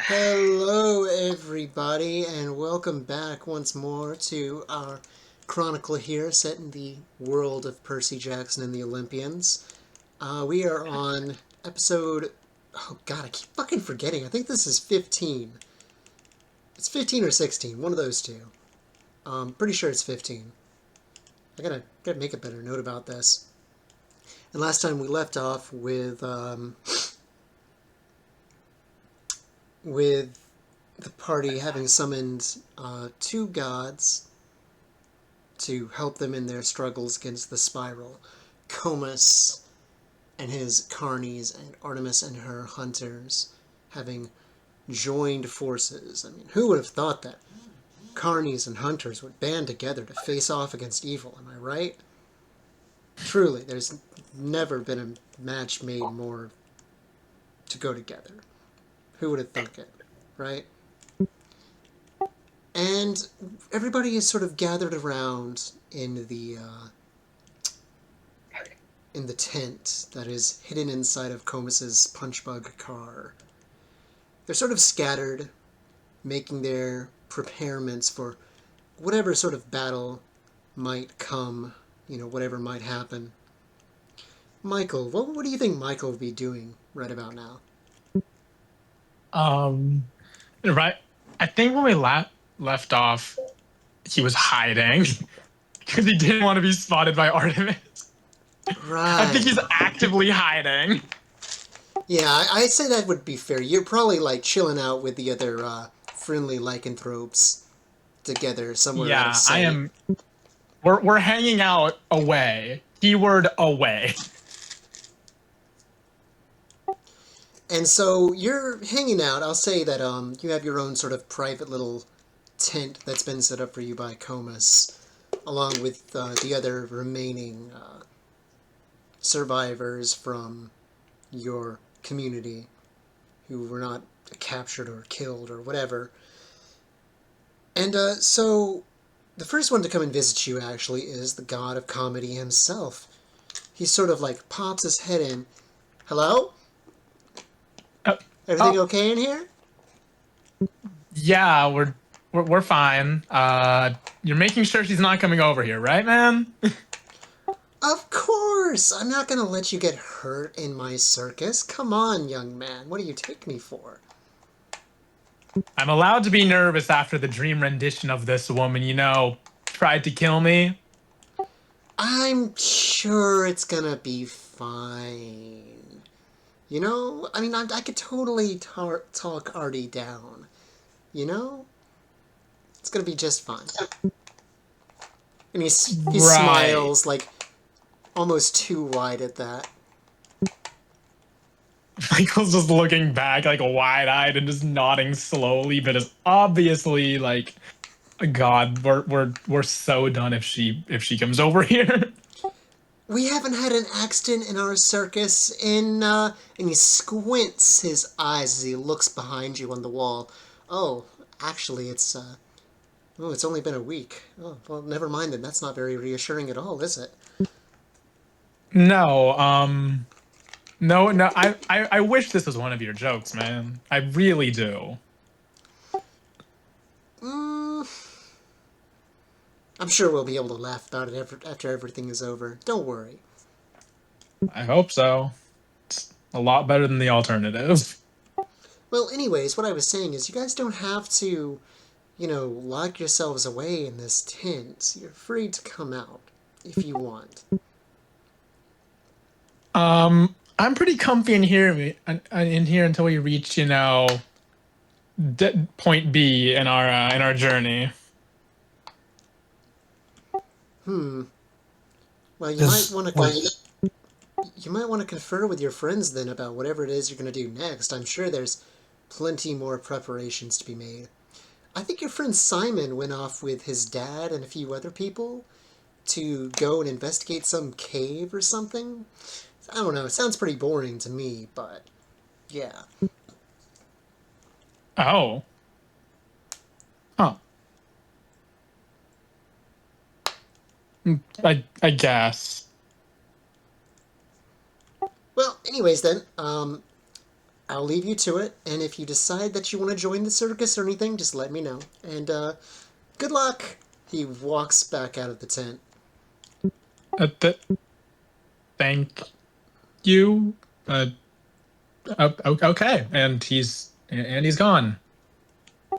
Hello, everybody, and welcome back once more to our chronicle here, set in the world of Percy Jackson and the Olympians. We are on episode. Oh God, I keep fucking forgetting. I think this is 15. It's 15 or 16, one of those two. Pretty sure it's 15. I gotta make a better note about this. And last time we left off with the party having summoned two gods to help them in their struggles against the spiral. Comus and his carnies, and Artemis and her hunters having joined forces. I mean, who would have thought that carnies and hunters would band together to face off against evil? Am I right? Truly, there's never been a match made more to go together. Who would have thunk it, right? And everybody is sort of gathered around in the tent that is hidden inside of Comus's punchbug car. They're sort of scattered, making their preparements for whatever sort of battle might come, whatever might happen. Michael, what do you think Michael would be doing right about now? Um, right. I think when we left off, he was hiding because he didn't want to be spotted by Artemis. I think Right. he's actively hiding. Yeah, I'd say that would be fair. You're probably like chilling out with the other friendly lycanthropes together somewhere out of Yeah, I sight. am. We're hanging out away. Keyword away. And so you're hanging out. I'll say that you have your own sort of private little tent that's been set up for you by Comus, along with the other remaining survivors from your community who were not captured or killed or whatever. And so the first one to come and visit you actually is the god of comedy himself. He sort of like pops his head in. Hello? Uh, Everything oh, okay in here? yeah, we're fine. You're making sure she's not coming over here, right, man? Of course! I'm not gonna let you get hurt in my circus. Come on, young man. What do you take me for? I'm allowed to be nervous after the dream rendition of this woman, tried to kill me. I'm sure it's gonna be fine. I mean, I could totally talk Artie down. You know? It's gonna be just fine. And he Right. smiles, like, almost too wide at that. Michael's just looking back like wide-eyed and just nodding slowly, but is obviously like, God, we're so done if she comes over here. We haven't had an accident in our circus and he squints his eyes as he looks behind you on the wall. Oh, actually, it's only been a week. Oh, well, never mind then. That's not very reassuring at all, is it? No, no, no. I wish this was one of your jokes, man. I really do. Mm, I'm sure we'll be able to laugh about it after everything is over. Don't worry. I hope so. It's a lot better than the alternative. Well, anyways, what I was saying is you guys don't have to, lock yourselves away in this tent. You're free to come out if you want. I'm pretty comfy in here until we reach, point B in our journey. Hmm. Well, Because you might want to confer with your friends then about whatever it is you're going to do next. I'm sure there's plenty more preparations to be made. I think your friend Simon went off with his dad and a few other people to go and investigate some cave or something. I don't know. It sounds pretty boring to me, but yeah. oh, huh. I guess. Well, anyways then, I'll leave you to it, and if you decide that you want to join the circus or anything, just let me know. And good luck. He walks back out of the tent. Th thank you. Okay, and he's gone.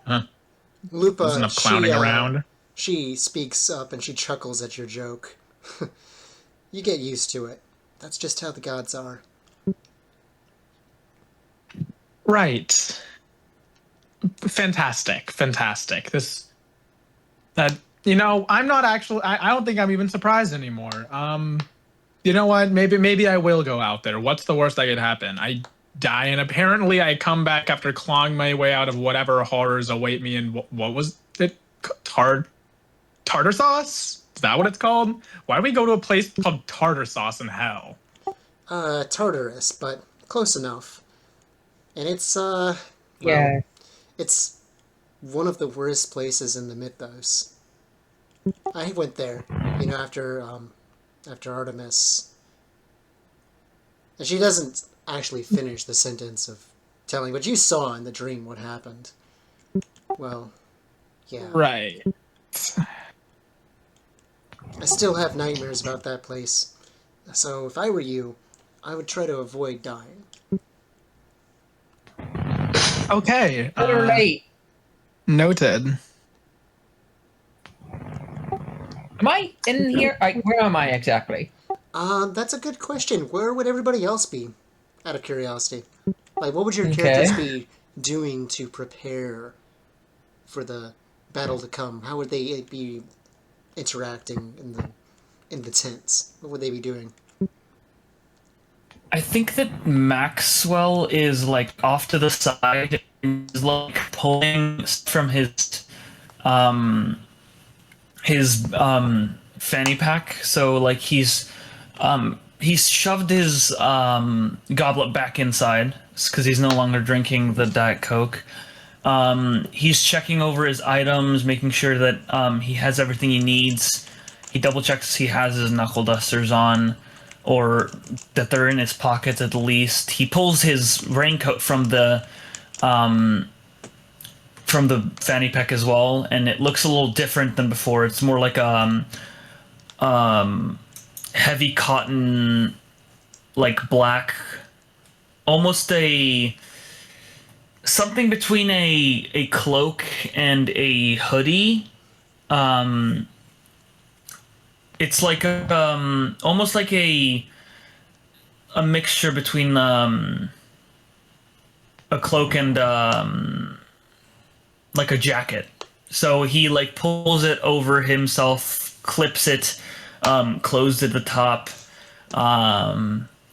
Huh. There's Lupa, enough clowning around. she speaks up and she chuckles at your joke. You get used to it. That's just how the gods are. Right. Fantastic. Fantastic. This that I'm not actually I don't think I'm even surprised anymore. You know what? Maybe I will go out there. What's the worst that could happen? I die and apparently I come back after clawing my way out of whatever horrors await me and what was it? Tartar sauce? Is that what it's called? Why do we go to a place called tartar sauce in hell? Tartarus, but close enough. And it's, well, Yeah. it's one of the worst places in the mythos. I went there, after Artemis. And she doesn't actually finish the sentence of telling, but you saw in the dream what happened. Well, yeah. Right. I still have nightmares about that place. So if I were you, I would try to avoid dying. Okay. All right. Noted. Am I in here? Where am I exactly? That's a good question. Where would everybody else be? Out of curiosity. Like, what would your Okay. characters be doing to prepare for the battle to come? How would they be interacting in the tents? What would they be doing? I think that Maxwell is like off to the side, is like pulling from um his fanny pack. So like he's shoved his goblet back inside because he's no longer drinking the Diet Coke. He's checking over his items, making sure that he has everything he needs. He double checks he has his knuckle dusters on, or that they're in his pockets at least. He pulls his raincoat from the fanny pack as well, and it looks a little different than before. It's more like heavy cotton, like black, almost a something between a cloak and a hoodie. It's like almost like a mixture between a cloak and like a jacket. So he like pulls it over himself, clips it, closed at the top,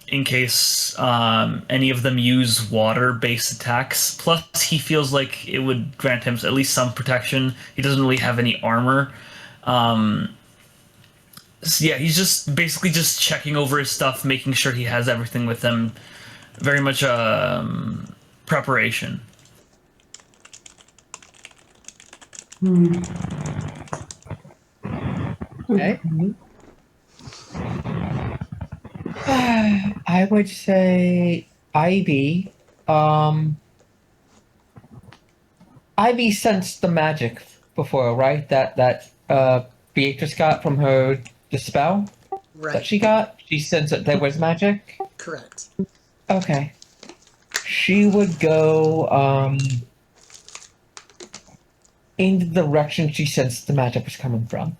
in case any of them use water-based attacks. Plus, he feels like it would grant him at least some protection. He doesn't really have any armor. So yeah, he's just basically just checking over his stuff, making sure he has everything with him. Very much preparation. Okay. I would say Ivy. Ivy sensed the magic before, right? That Beatrice got from the spell that Right. she got. She sensed that there was magic. Correct. Okay. She would go in the direction she sensed the magic was coming from.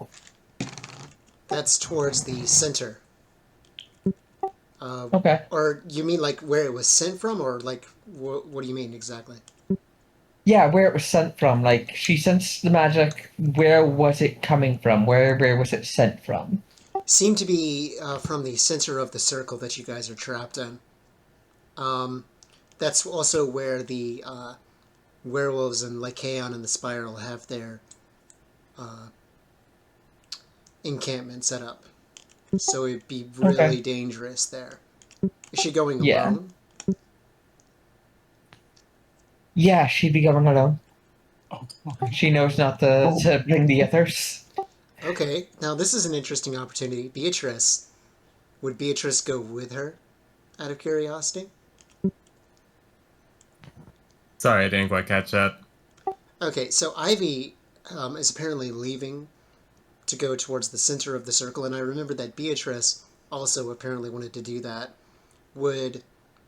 That's towards the center. Okay. Or you mean like where it was sent from, or like what do you mean exactly? Yeah, where it was sent from. Like she sensed the magic. Where was it coming from? Where was it sent from? Seemed to be from the center of the circle that you guys are trapped in. That's also where the werewolves and Lycaon and the Spiral have their encampment set up. So it'd be really Okay. dangerous there. Is she going Yeah. alone? Yeah, she'd be going alone. Oh, okay. She knows not to bring the others. Okay, now this is an interesting opportunity. Beatrice. Would Beatrice go with her, out of curiosity? Sorry, I didn't quite catch that. Okay, so Ivy is apparently leaving to go towards the center of the circle, and I remember that Beatrice also apparently wanted to do that. Would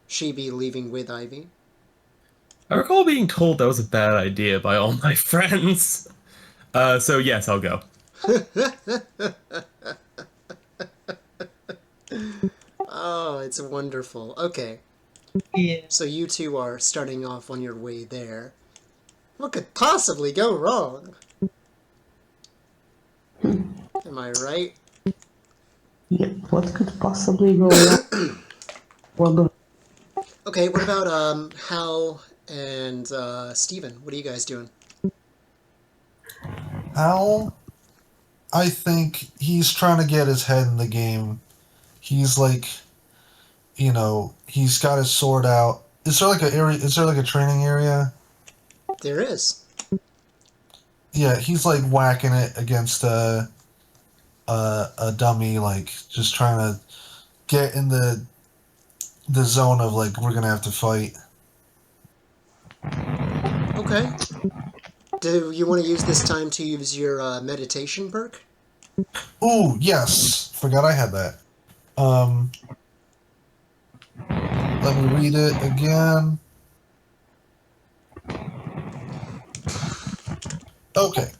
she be leaving with Ivy? I recall being told that was a bad idea by all my friends. So yes, I'll go. Oh, it's wonderful. Okay, Yeah. so you two are starting off on your way there. What could possibly go wrong? Am I right? Yeah, what could possibly go wrong? Well, Okay, what about Hal and Steven? What are you guys doing? Al, I think he's trying to get his head in the game. He's like, he's got his sword out. Is there like a area? Is there like a training area? There is. Yeah, he's like whacking it against a dummy, like just trying to get in the zone of like we're gonna have to fight. Okay. Do you want to use this time to use your meditation perk? Ooh, yes, forgot I had that. Let me read it again. Okay.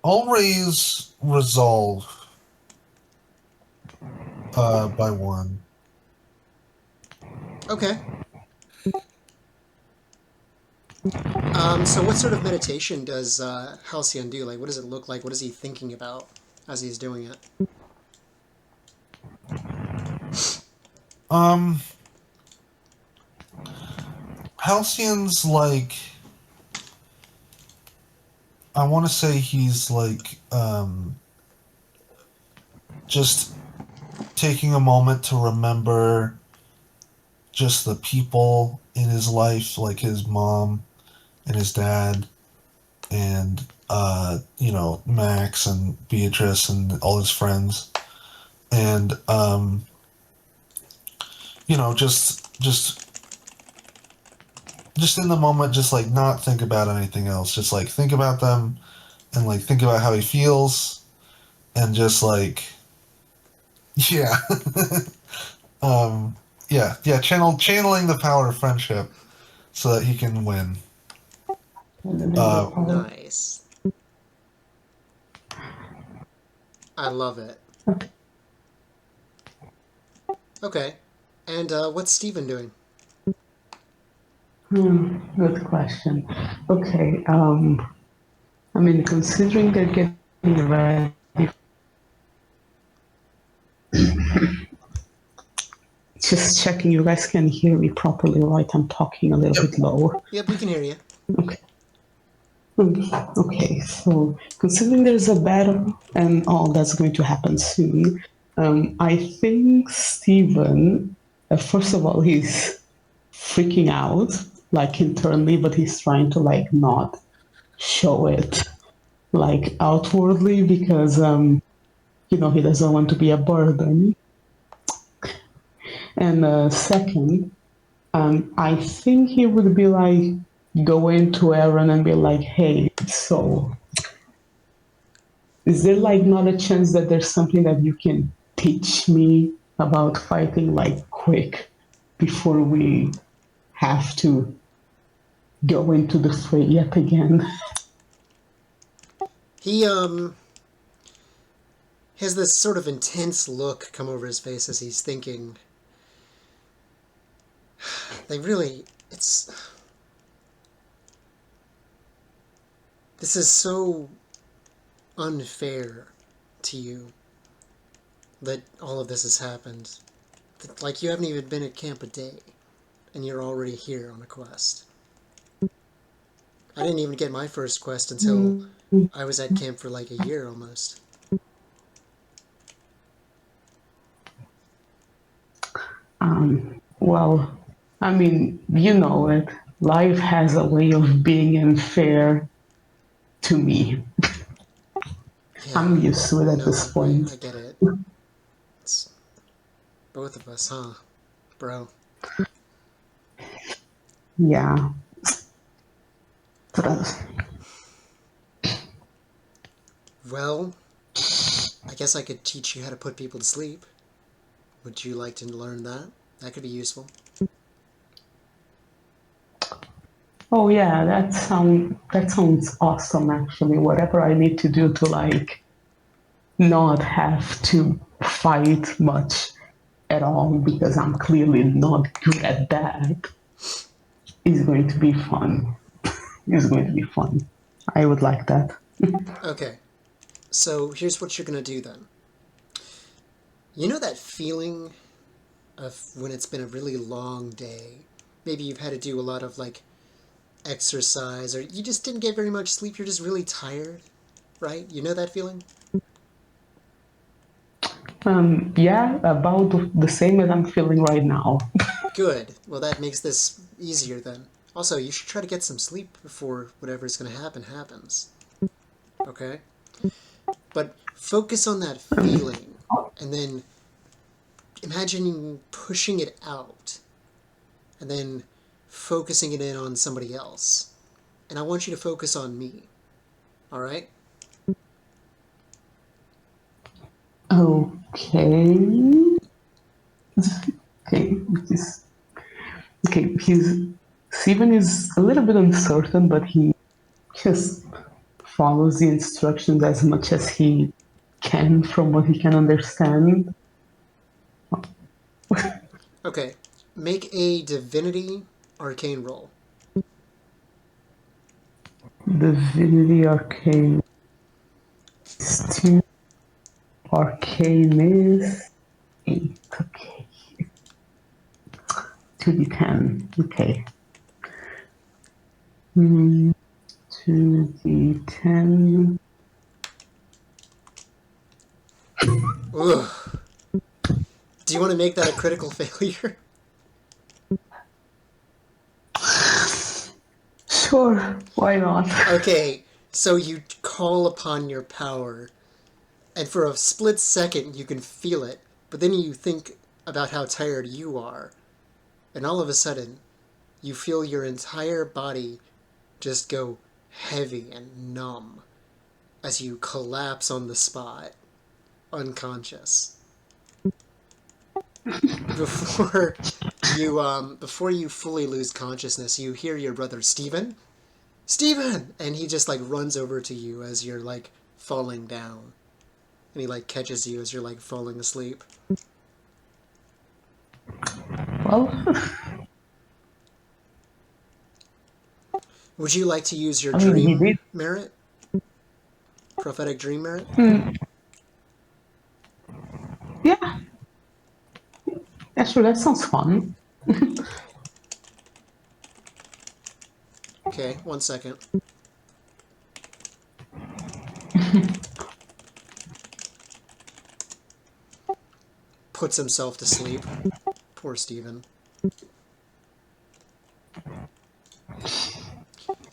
I'll raise resolve by 1. Okay. So what sort of meditation does Halcyon do? Like, what does it look like? What is he thinking about as he's doing it? Halcyon's like, I want to say he's like just taking a moment to remember just the people in his life, like his mom and his dad, and Max and Beatrice and all his friends, and just in the moment, just like not think about anything else, just like think about them, and like think about how he feels, and just like, yeah. Channeling the power of friendship so that he can win. Nice. I love it. Okay. And what's Steven doing? good question. Okay, I mean, considering they're getting ready, just checking you guys can hear me properly, right? I'm talking a little bit low. Yep, we can hear you. Okay. Okay, so considering there's a battle and all that's going to happen soon, I think Steven, first of all, he's freaking out, like internally, but he's trying to like not show it like outwardly because he doesn't want to be a burden. And second, I think he would be like go into Aaron and be like, hey, so is there like not a chance that there's something that you can teach me about fighting like quick before we have to go into the fray yet again? He has this sort of intense look come over his face as he's thinking. This is so unfair to you that all of this has happened. Like, you haven't even been at camp a day, and you're already here on a quest. I didn't even get my first quest until I was at camp for like a year almost. Well, I mean, you know it. Life has a way of being unfair to me. Yeah. I'm used to it at No, this I point. get it. It's both of us, huh, bro? Yeah. But, Well, I guess I could teach you how to put people to sleep. Would you like to learn that? That could be useful. oh yeah, that sounds awesome actually. Whatever I need to do to like not have to fight much at all because I'm clearly not good at that is going to be fun. It's going to be fun. I would like that. Okay, so here's what you're gonna do then. You know that feeling of when it's been a really long day? Maybe you've had to do a lot of like exercise, or you just didn't get very much sleep, you're just really tired, right? You know that feeling? Yeah, about the same as I'm feeling right now. Good. Well, that makes this easier then. Also, you should try to get some sleep before whatever's gonna happen happens. Okay? But focus on that feeling, and then imagine pushing it out, and then focusing it in on somebody else. And I want you to focus on me. Alright? Okay. Okay. He's, okay. Steven is a little bit uncertain, but he just follows the instructions as much as he can from what he can understand. Okay. Make a divinity arcane roll. Divinity Arcane is 2. Arcane is 8. Okay. 2d10. Okay. 2d10. Ugh. Do you want to make that a critical failure? Sure, why not? Okay, so you call upon your power, and for a split second you can feel it, but then you think about how tired you are, and all of a sudden you feel your entire body just go heavy and numb as you collapse on the spot, unconscious. Before before you fully lose consciousness, you hear your brother Stephen, and he just like runs over to you as you're like falling down, and he like catches you as you're like falling asleep. Well, Would you like to use your I mean, he dream did. merit, prophetic dream merit? Yeah, actually, that sounds fun. Okay, 1 second. Puts himself to sleep. Poor Stephen.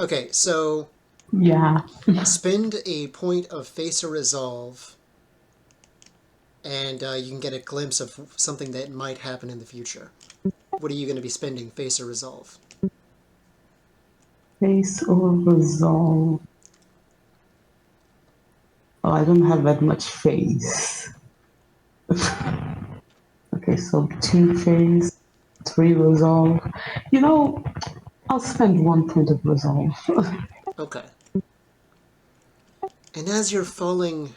Okay, so Yeah. spend a point of face or resolve, and you can get a glimpse of something that might happen in the future. What are you going to be spending, face or resolve? Face or resolve. Oh, I don't have that much face. Okay, so 2 face, 3 resolve. You know, I'll spend 1 point of resolve. Okay. And as you're falling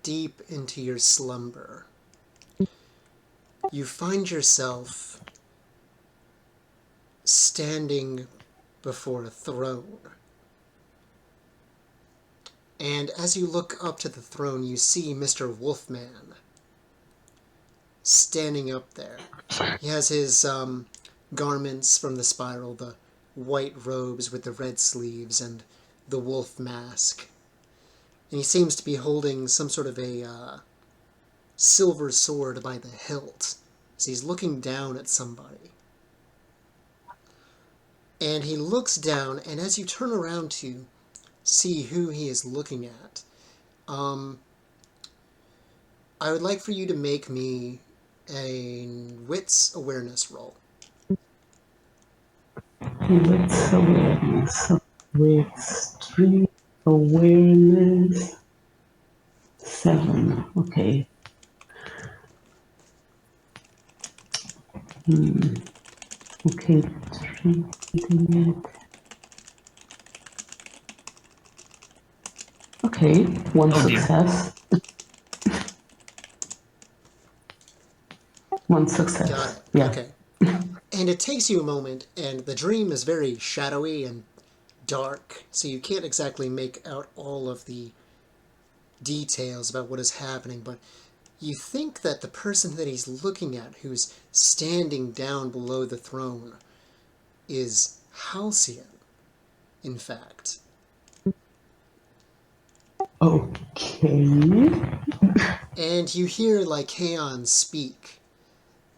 deep into your slumber, you find yourself standing before a throne. And as you look up to the throne, you see Mr. Wolfman standing up there. He has his garments from the spiral, the white robes with the red sleeves and the wolf mask. And he seems to be holding some sort of a silver sword by the hilt. So he's looking down at somebody. And he looks down, and as you turn around to see who he is looking at, I would like for you to make me a wits awareness roll. Wits awareness. Wits 3. Awareness 7. Okay. Okay. 3. Okay. One Oh, dear. success. One Got success. it. Yeah. Okay. And it takes you a moment, and the dream is very shadowy and dark, so you can't exactly make out all of the details about what is happening, but you think that the person that he's looking at, who's standing down below the throne, is Halcyon, in fact. Okay. And you hear Lycaon speak,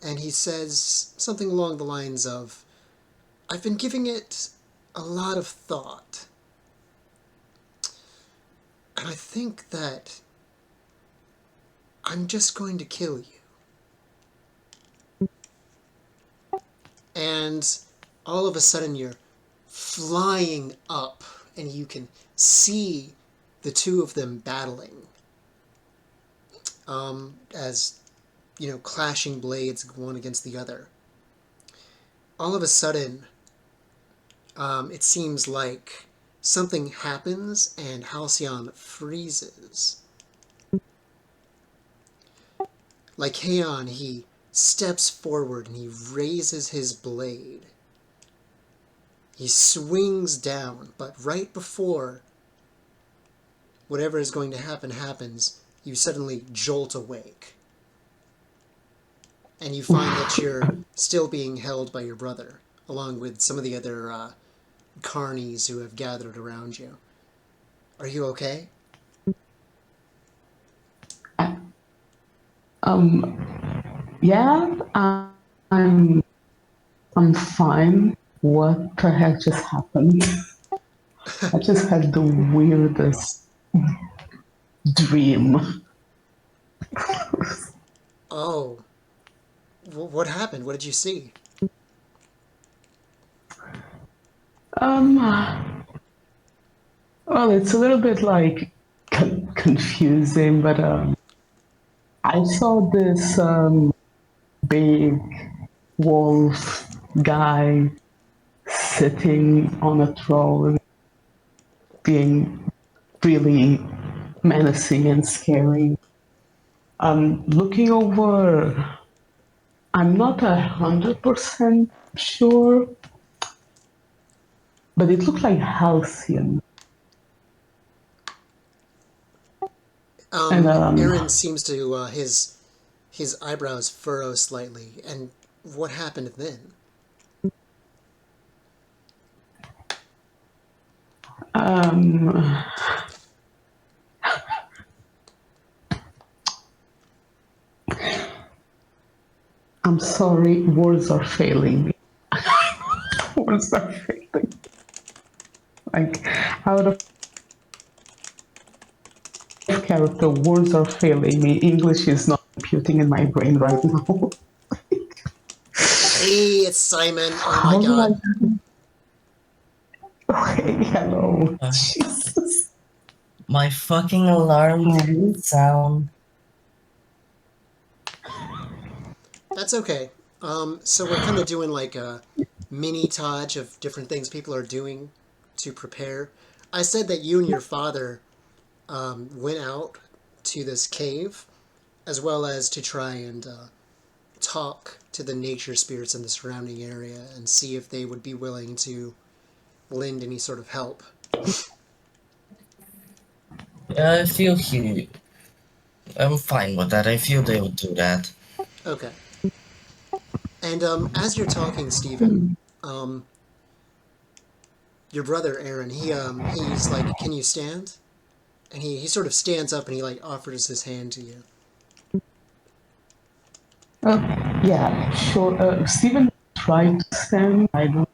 and he says something along the lines of, I've been giving it a lot of thought. And I think that I'm just going to kill you. And all of a sudden you're flying up, and you can see the two of them battling. As, clashing blades one against the other. All of a sudden, it seems like something happens and Halcyon freezes. Lycaon, he steps forward and he raises his blade. He swings down, but right before whatever is going to happen happens, you suddenly jolt awake. And you find that you're still being held by your brother, along with some of the other carnies who have gathered around you. Are you okay? Yeah, I'm fine. What the heck just happened? I just had the weirdest dream. Oh. What happened? What did you see? Well, it's a little bit like confusing, but I saw this big wolf guy sitting on a throne, being really menacing and scary. Looking over, I'm not 100% sure, but it looked like Halcyon. And Aaron seems to his eyebrows furrow slightly. And what happened then? I'm sorry, words are failing me. Words are failing. Like, out of character, words are failing me. English is not computing in my brain right now. Hey, it's Simon. Oh my How do god. Okay, hello. Uh, Jesus. My fucking alarm Hi. sound. That's okay. So we're kind of doing like a mini Taj of different things people are doing to prepare. I said that you and your father went out to this cave, as well as to try and talk to the nature spirits in the surrounding area and see if they would be willing to lend any sort of help. I feel I'm fine with that. I feel they would do that. Okay. And as you're talking, Stephen, your brother Aaron, he's like, "Can you stand?" And he sort of stands up and he like offers his hand to you. Yeah, sure. Steven tried to stand. I don't.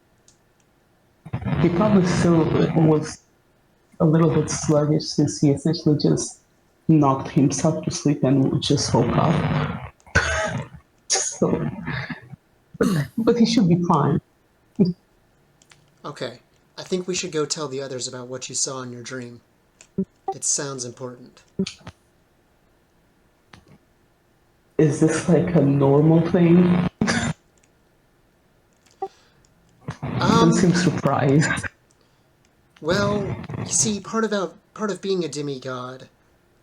He probably still was a little bit sluggish since he essentially just knocked himself to sleep and just woke up. So, but he should be fine. Okay. I think we should go tell the others about what you saw in your dream. It sounds important. Is this like a normal thing? Don't seem surprised. Well, you see, part of being a demigod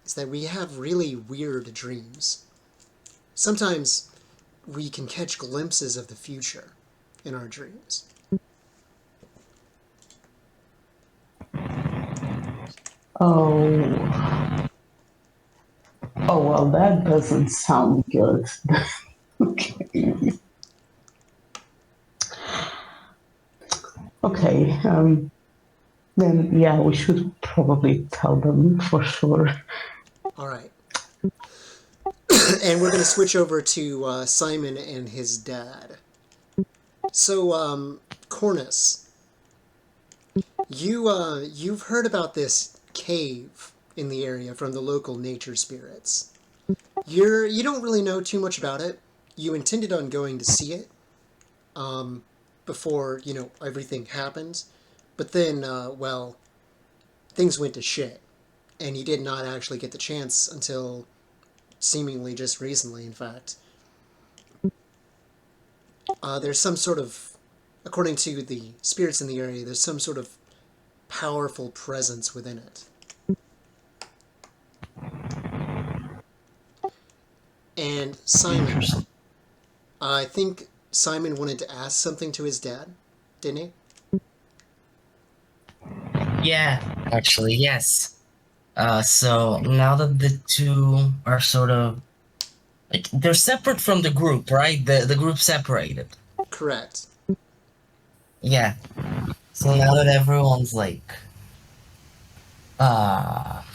is that we have really weird dreams. Sometimes we can catch glimpses of the future in our dreams. Oh. Oh, well, that doesn't sound good. Okay. Okay. Then, yeah, we should probably tell them for sure. All right. And we're going to switch over to Simon and his dad. So, Cornus, you've heard about this cave in the area from the local nature spirits. You don't really know too much about it. You intended on going to see it before, everything happened. But then, well, things went to shit. And you did not actually get the chance until seemingly just recently, in fact. There's some sort of, according to the spirits in the area, there's some sort of powerful presence within it. And Simon, I think Simon wanted to ask something to his dad, didn't he? Yeah, actually, yes. So now that the two are sort of like they're separate from the group, right? The group separated. Correct. Yeah. So now that everyone's like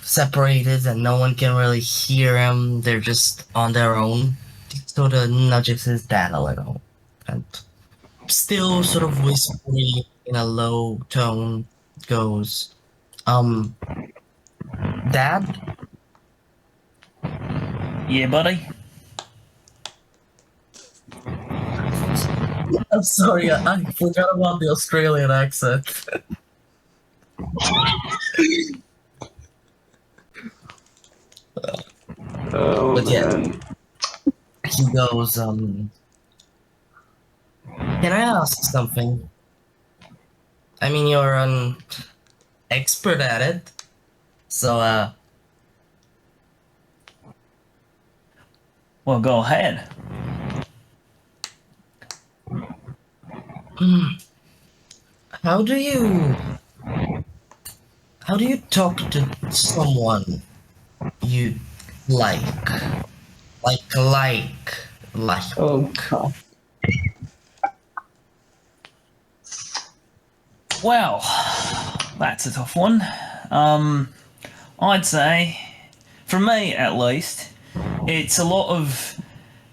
separated and no one can really hear them, they're just on their own. He sort of nudges his dad a little and still sort of whispering in a low tone goes, Dad? Yeah, buddy. I'm sorry, I forgot about the Australian accent. Oh, But yeah. man. He goes, can I ask something? I mean, you're an expert at it. So, Well, go ahead. how do you talk to someone you like? Like. Oh, God. Well, that's a tough one. I'd say, for me at least, it's a lot of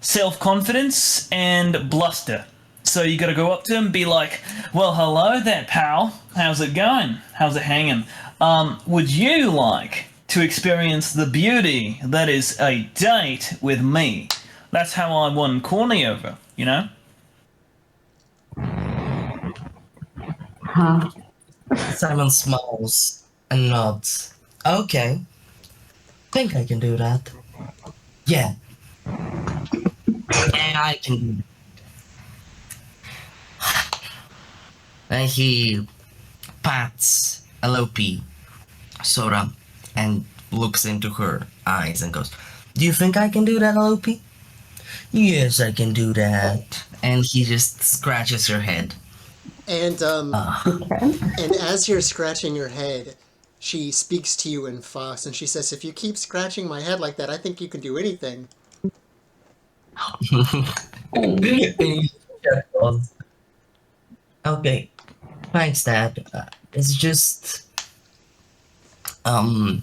self-confidence and bluster. So you got to go up to him and be like, well, hello there, pal. How's it going? How's it hanging? Would you like to experience the beauty that is a date with me? That's how I won Corny over, you know? Huh? Simon smiles and nods. Okay. Think I can do that. Yeah. Yeah, I can do it. And he pats Elope sort of and looks into her eyes and goes, Do you think I can do that, Elope? Yes, I can do that. And he just scratches her head. And Okay. and as you're scratching your head, she speaks to you in Fox, and she says, "If you keep scratching my head like that, I think you can do anything." Okay, thanks, Dad. It's just, well,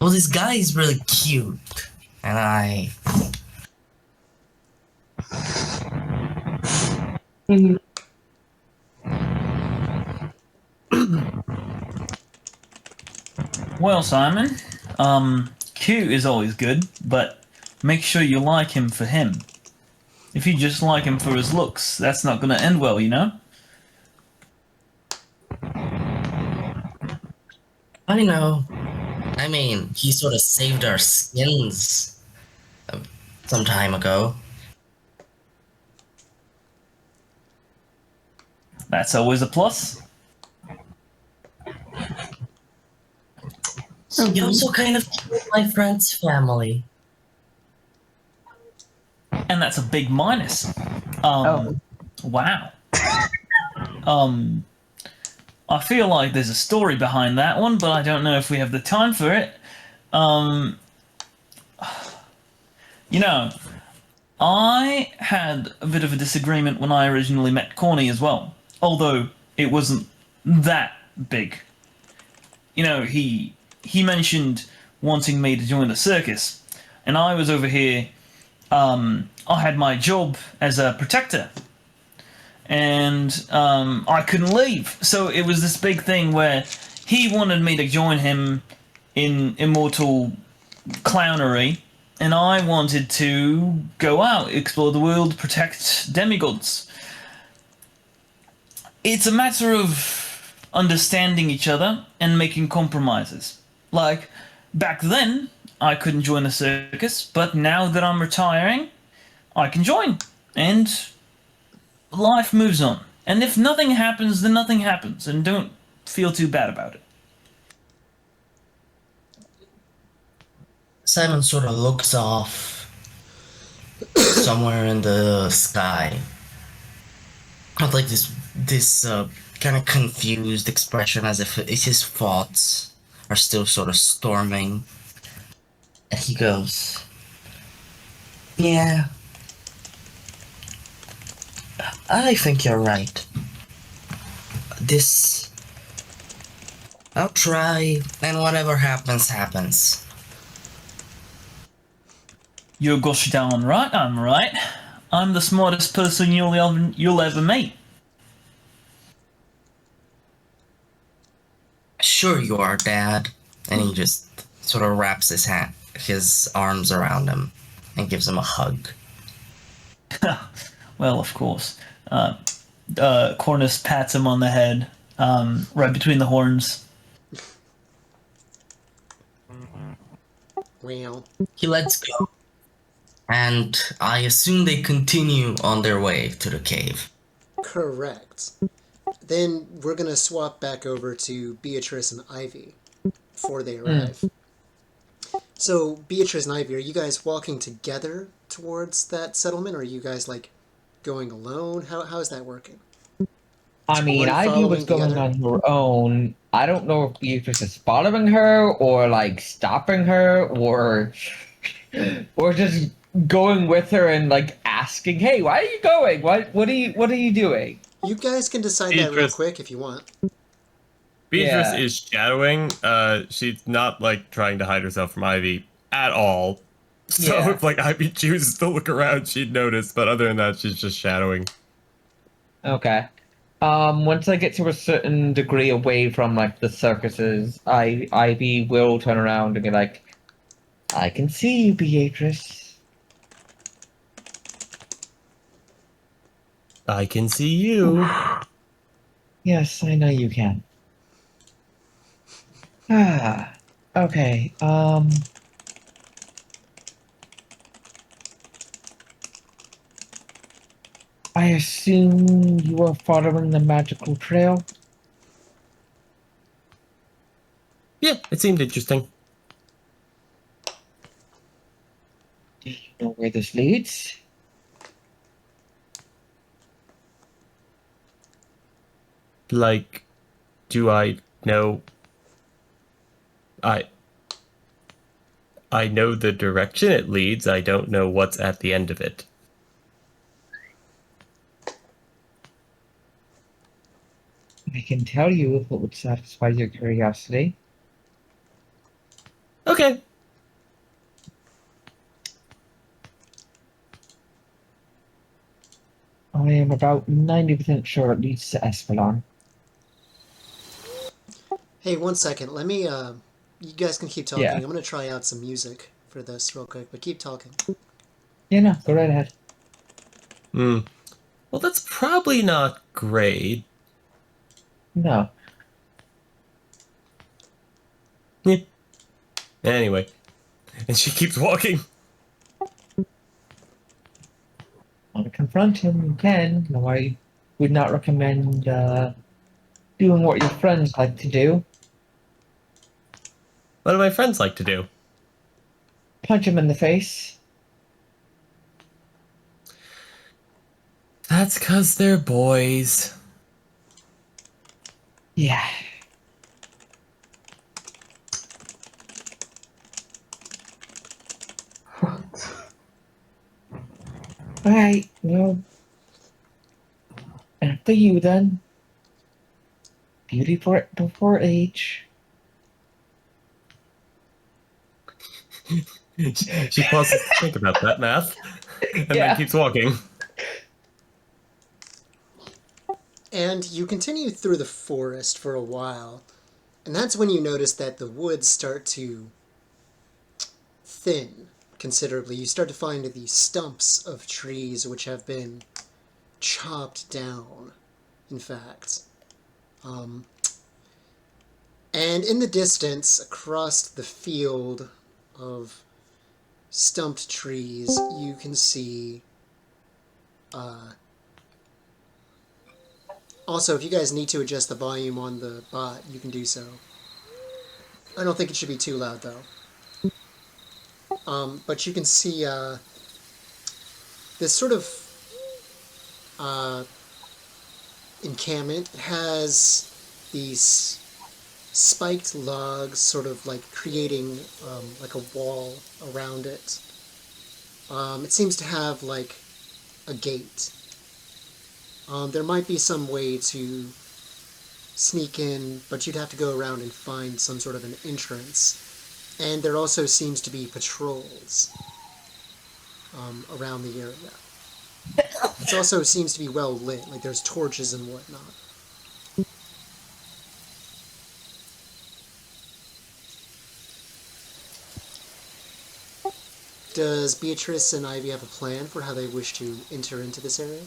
this guy is really cute, and Mhm. Well, Simon, Q is always good, but make sure you like him for him. If you just like him for his looks, that's not gonna end well, you know? I know. I mean, he sort of saved our skins some time ago. That's always a plus. He also kind of killed my friend's family. And that's a big minus. Wow. I feel like there's a story behind that one, but I don't know if we have the time for it. You know, I had a bit of a disagreement when I originally met Corny as well, although it wasn't that big. You know, he mentioned wanting me to join the circus, and I was over here. I had my job as a protector, and I couldn't leave. So it was this big thing where he wanted me to join him in immortal clownery, and I wanted to go out, explore the world, protect demigods. It's a matter of understanding each other and making compromises. Like, back then, I couldn't join the circus, but now that I'm retiring, I can join. And life moves on. And if nothing happens, then nothing happens, and don't feel too bad about it. Simon sort of looks off somewhere in the sky with like this kind of confused expression, as if his thoughts are still sort of storming. And he goes, "Yeah, I think you're right. I'll try, and whatever happens, happens." You're gosh darn right, I'm right. I'm the smartest person you'll ever meet. "Sure you are, Dad." And he just sort of wraps his arms around him and gives him a hug. Well, of course. Cornus pats him on the head, right between the horns. Well, He lets go, and I assume they continue on their way to the cave. correct. Then we're gonna swap back over to Beatrice and Ivy before they arrive. So, Beatrice and Ivy, are you guys walking together towards that settlement, or are you guys like going alone? How is that working? I mean, One Ivy was following the going other? on her own. I don't know if Beatrice is following her or like stopping her or just going with her and like asking, "Hey, why are you going? What are you doing?" You guys can decide that real Beatrice. quick if you want. Beatrice Yeah. is shadowing. She's not like trying to hide herself from Ivy at all. So Yeah. if like Ivy chooses to look around, she'd notice. But other than that, she's just shadowing. Okay. Once I get to a certain degree away from like the circuses, Ivy will turn around and be like, "I can see you, Beatrice." I can see you. Yes, I know you can. Ah, okay. I assume you are following the magical trail. Yeah, it seemed interesting. Do you know where this leads? Like, do I know? I know the direction it leads. I don't know what's at the end of it. I can tell you if it would satisfy your curiosity. Okay. I am about 90% sure it leads to Espelon. Hey, one second. you guys can keep talking. Yeah. I'm gonna try out some music for this real quick, but keep talking. Yeah, no, go right ahead. Hmm. Well, that's probably not great. No. Yeah. Anyway, and she keeps walking. Want to confront him, you can. No, I would not recommend doing what your friends like to do. What do my friends like to do? Punch him in the face. That's 'cause they're boys. Yeah. Alright, well. After you then. Beauty before age. She pauses to think about that math, and Yeah. then keeps walking. And you continue through the forest for a while, and that's when you notice that the woods start to thin considerably. You start to find these stumps of trees which have been chopped down, in fact. And in the distance, across the field of stumped trees, you can see. Also, if you guys need to adjust the volume on the bot, you can do so. I don't think it should be too loud, though. But you can see this sort of encampment has these spiked logs sort of like creating like a wall around it. It seems to have like a gate. There might be some way to sneak in, but you'd have to go around and find some sort of an entrance. And there also seems to be patrols around the area. It also seems to be well lit, like there's torches and whatnot. Does Beatrice and Ivy have a plan for how they wish to enter into this area?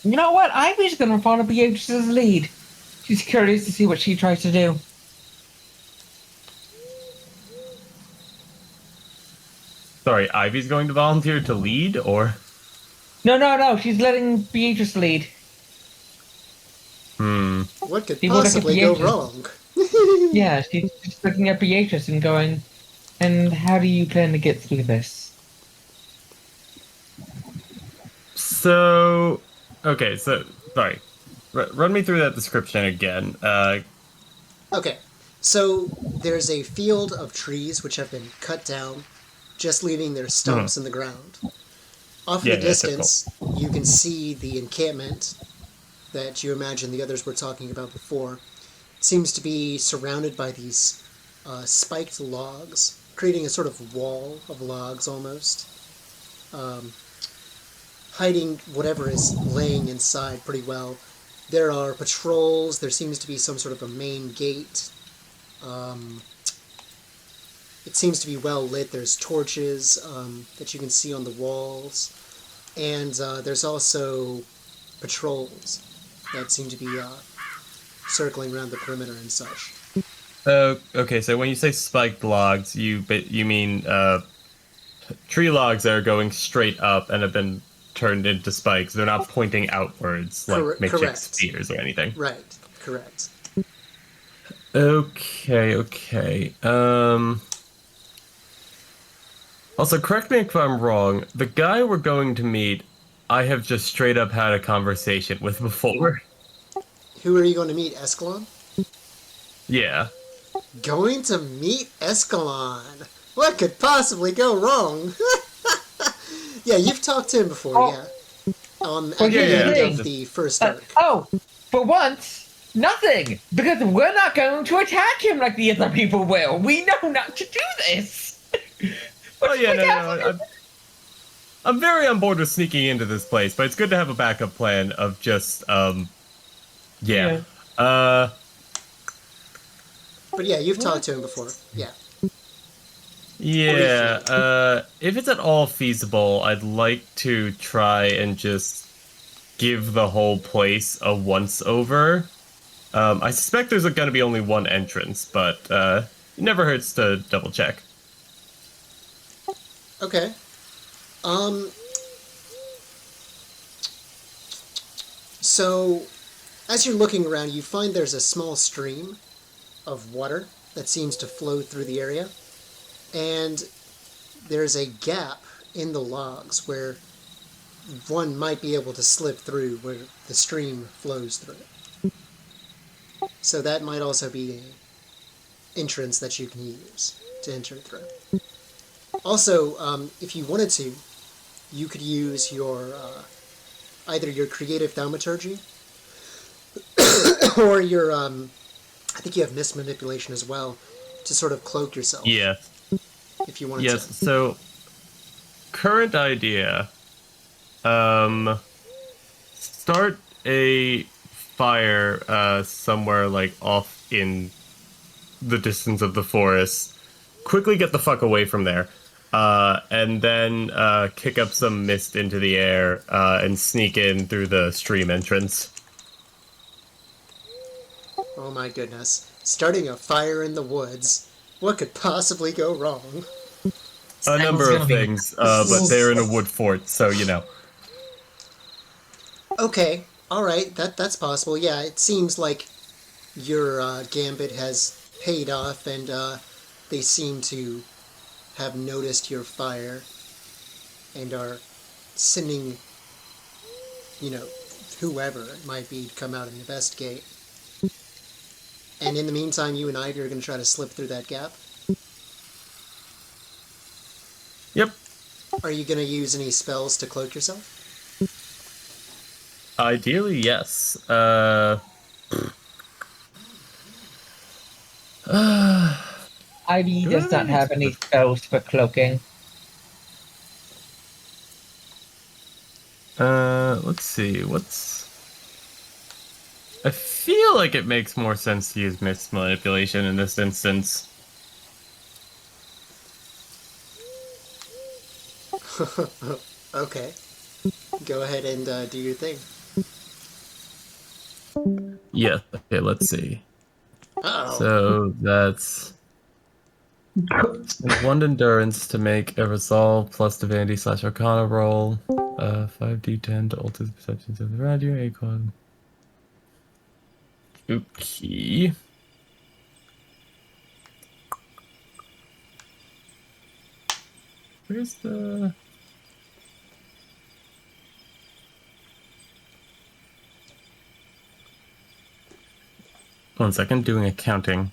You know what? Ivy's gonna follow Beatrice's lead. She's curious to see what she tries to do. Sorry, Ivy's going to volunteer to lead, or? No. She's letting Beatrice lead. What could He would look at possibly go Beatrice. wrong? Yeah, she's just looking at Beatrice and going, and how do you plan to get through this? So, okay, so, sorry. Run me through that description again. Okay, so there's a field of trees which have been cut down, just leaving their stumps in the ground. Off in Yeah, the yeah, distance, you can see the encampment that you imagine the others were talking about before. It seems to be surrounded by these spiked logs, creating a sort of wall of logs almost, hiding whatever is laying inside pretty well. There are patrols, there seems to be some sort of a main gate. It seems to be well lit. There's torches that you can see on the walls. And there's also patrols that seem to be circling around the perimeter and such. Okay, so when you say spiked logs, you mean tree logs that are going straight up and have been turned into spikes. They're not pointing outwards like makeshift correct. spears or anything. Right, correct. Okay. Also, correct me if I'm wrong. The guy we're going to meet, I have just straight up had a conversation with before. Who are you going to meet, Escalon? Yeah. Going to meet Escalon? What could possibly go wrong? Yeah, you've talked to him before, yeah. At the end yeah. of the first arc. For once, nothing! Because we're not going to attack him like the other people will. We know not to do this! Oh yeah, no. I'm very on board with sneaking into this place, but it's good to have a backup plan of just Yeah. Uh, But yeah, you've talked to him before. Yeah. yeah. If it's at all feasible, I'd like to try and just give the whole place a once over. I suspect there's going to be only one entrance, but it never hurts to double check. Okay. Um. So, as you're looking around, you find there's a small stream of water that seems to flow through the area, and there's a gap in the logs where one might be able to slip through where the stream flows through it. So that might also be an entrance that you can use to enter through. Also, if you wanted to, you could use your either your creative thaumaturgy or your I think you have mist manipulation as well to sort of cloak yourself. Yeah. If you wanted Yes. to. So, current idea. Start a fire somewhere like off in the distance of the forest. Quickly get the fuck away from there. And then kick up some mist into the air and sneak in through the stream entrance. Oh my goodness. Starting a fire in the woods. What could possibly go wrong? A number gonna of be- things, but they're in a wood fort, so you know. Okay, alright, that's possible. Yeah, it seems like your gambit has paid off and they seem to have noticed your fire and are sending, whoever it might be to come out and investigate. And in the meantime, you and Ivy are going to try to slip through that gap. Yep. Are you going to use any spells to cloak yourself? Ideally, yes. Ivy does not have any spells for cloaking. Let's see. I feel like it makes more sense to use mist manipulation in this instance. Okay. Go ahead and do your thing. Yeah. Okay. Let's see. Uh-oh. So that's 1 endurance to make a resolve plus divinity / arcana roll. 5d10 to alter the perceptions of the around you. Acorn. Okay. Where's the... One second, doing accounting.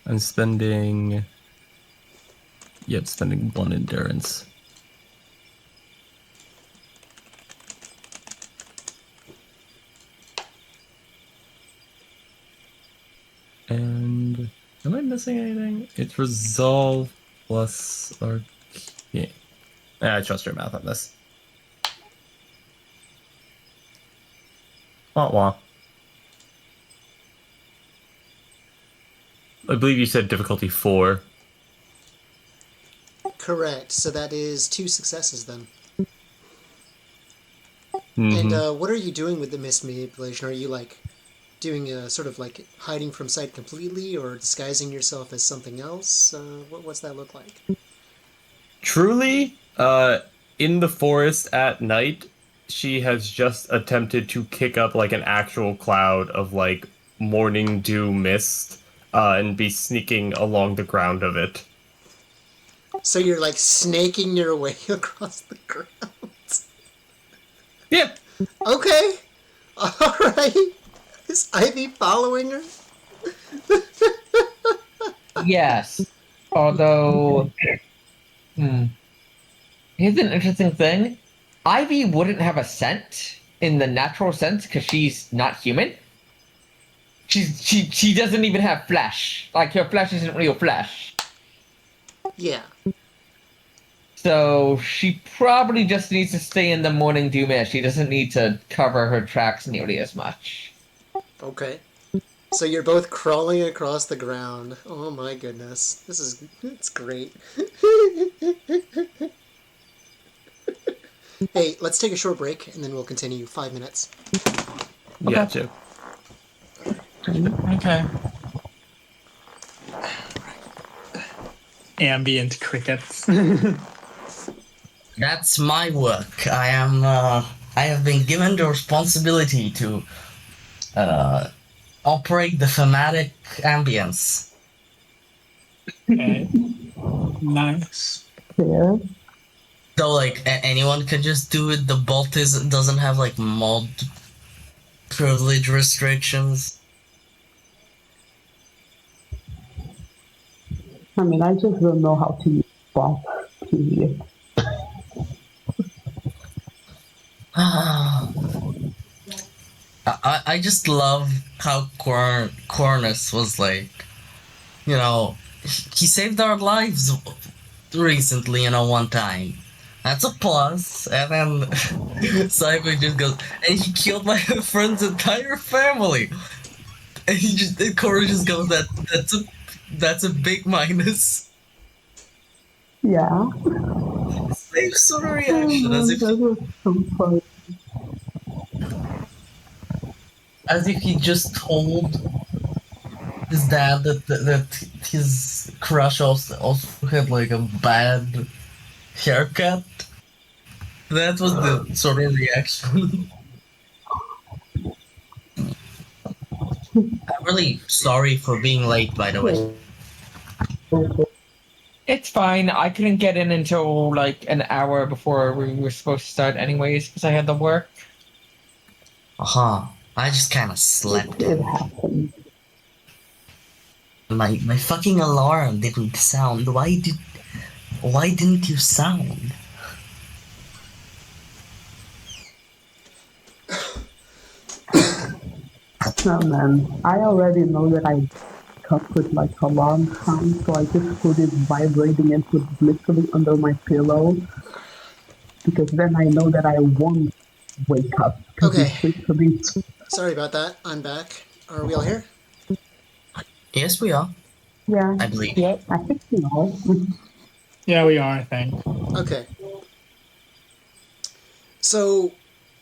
I'm spending... Yep, spending 1 endurance. And... Am I missing anything? It's resolve plus arcane. I trust your math on this. Wah wah. I believe you said difficulty 4. Correct. So that is 2 successes then. Mm-hmm. And what are you doing with the mist manipulation? Are you doing a sort of hiding from sight completely, or disguising yourself as something else? What's that look like? Truly, in the forest at night, she has just attempted to kick up an actual cloud of morning dew mist and be sneaking along the ground of it. So you're snaking your way across the ground. Yeah. Okay. All right. Is Ivy following her? Yes. Although, here's an interesting thing. Ivy wouldn't have a scent in the natural sense because she's not human. She doesn't even have flesh. Her flesh isn't real flesh. Yeah. So she probably just needs to stay in the morning dew mist. She doesn't need to cover her tracks nearly as much. Okay. So you're both crawling across the ground. Oh my goodness. It's great. Hey, let's take a short break and then we'll continue. 5 minutes. Gotcha. Okay. Ambient crickets. That's my work. I have been given the responsibility to operate the thematic ambience. Okay. Nice. Yeah. So like anyone can just do it. The bolt doesn't have like mod privilege restrictions. I mean, I just don't know how to use bot. Period. I just love how Cornus was like, he saved our lives recently, one time. That's a plus. And then Cyber just goes, and he killed my friend's entire family. And Cora just goes, that's a big minus. Yeah. Same sort of reaction as if That was so funny. he just told his dad that his crush also had like a bad haircut. That was the sort of reaction. I'm really sorry for being late, by the way. It's fine. I couldn't get in until like an hour before we were supposed to start, anyways, because I had to work. I just kind of slept It in. happened. My fucking alarm didn't sound. Why didn't you sound? No, man. I already know that I come with like alarm sound, so I just put it vibrating and put it literally under my pillow because then I know that I won't wake up. 'Cause Okay. it's literally Sorry about that. I'm back. Are we all here? Yes, we are. yeah. I believe. Yep. I think you know. Yeah, we are, I think. Okay. So,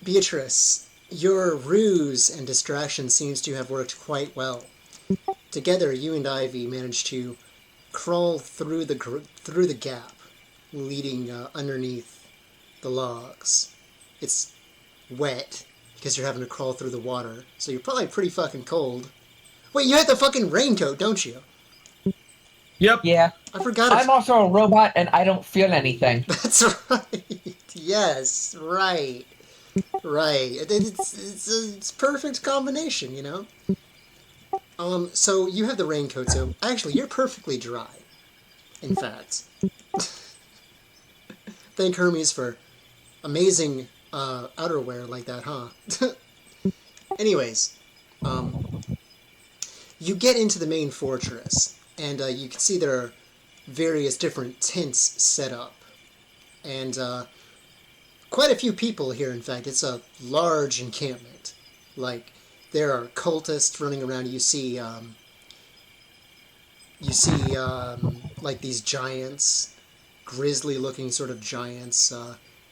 Beatrice, your ruse and distraction seems to have worked quite well. Together, you and Ivy managed to crawl through the gap, leading underneath the logs. It's wet because you're having to crawl through the water, so you're probably pretty fucking cold. Wait, you had the fucking raincoat, don't you? Yep. Yeah. I forgot. I'm also a robot and I don't feel anything. That's right. Yes, right. Right. It's a perfect combination, you know? So you have the raincoat, so actually you're perfectly dry. In fact. Thank Hermes for amazing outerwear like that, huh? Anyways, you get into the main fortress, and you can see there are various different tents set up. And quite a few people here, in fact. It's a large encampment. Like, there are cultists running around. You see like these giants, grisly-looking sort of giants,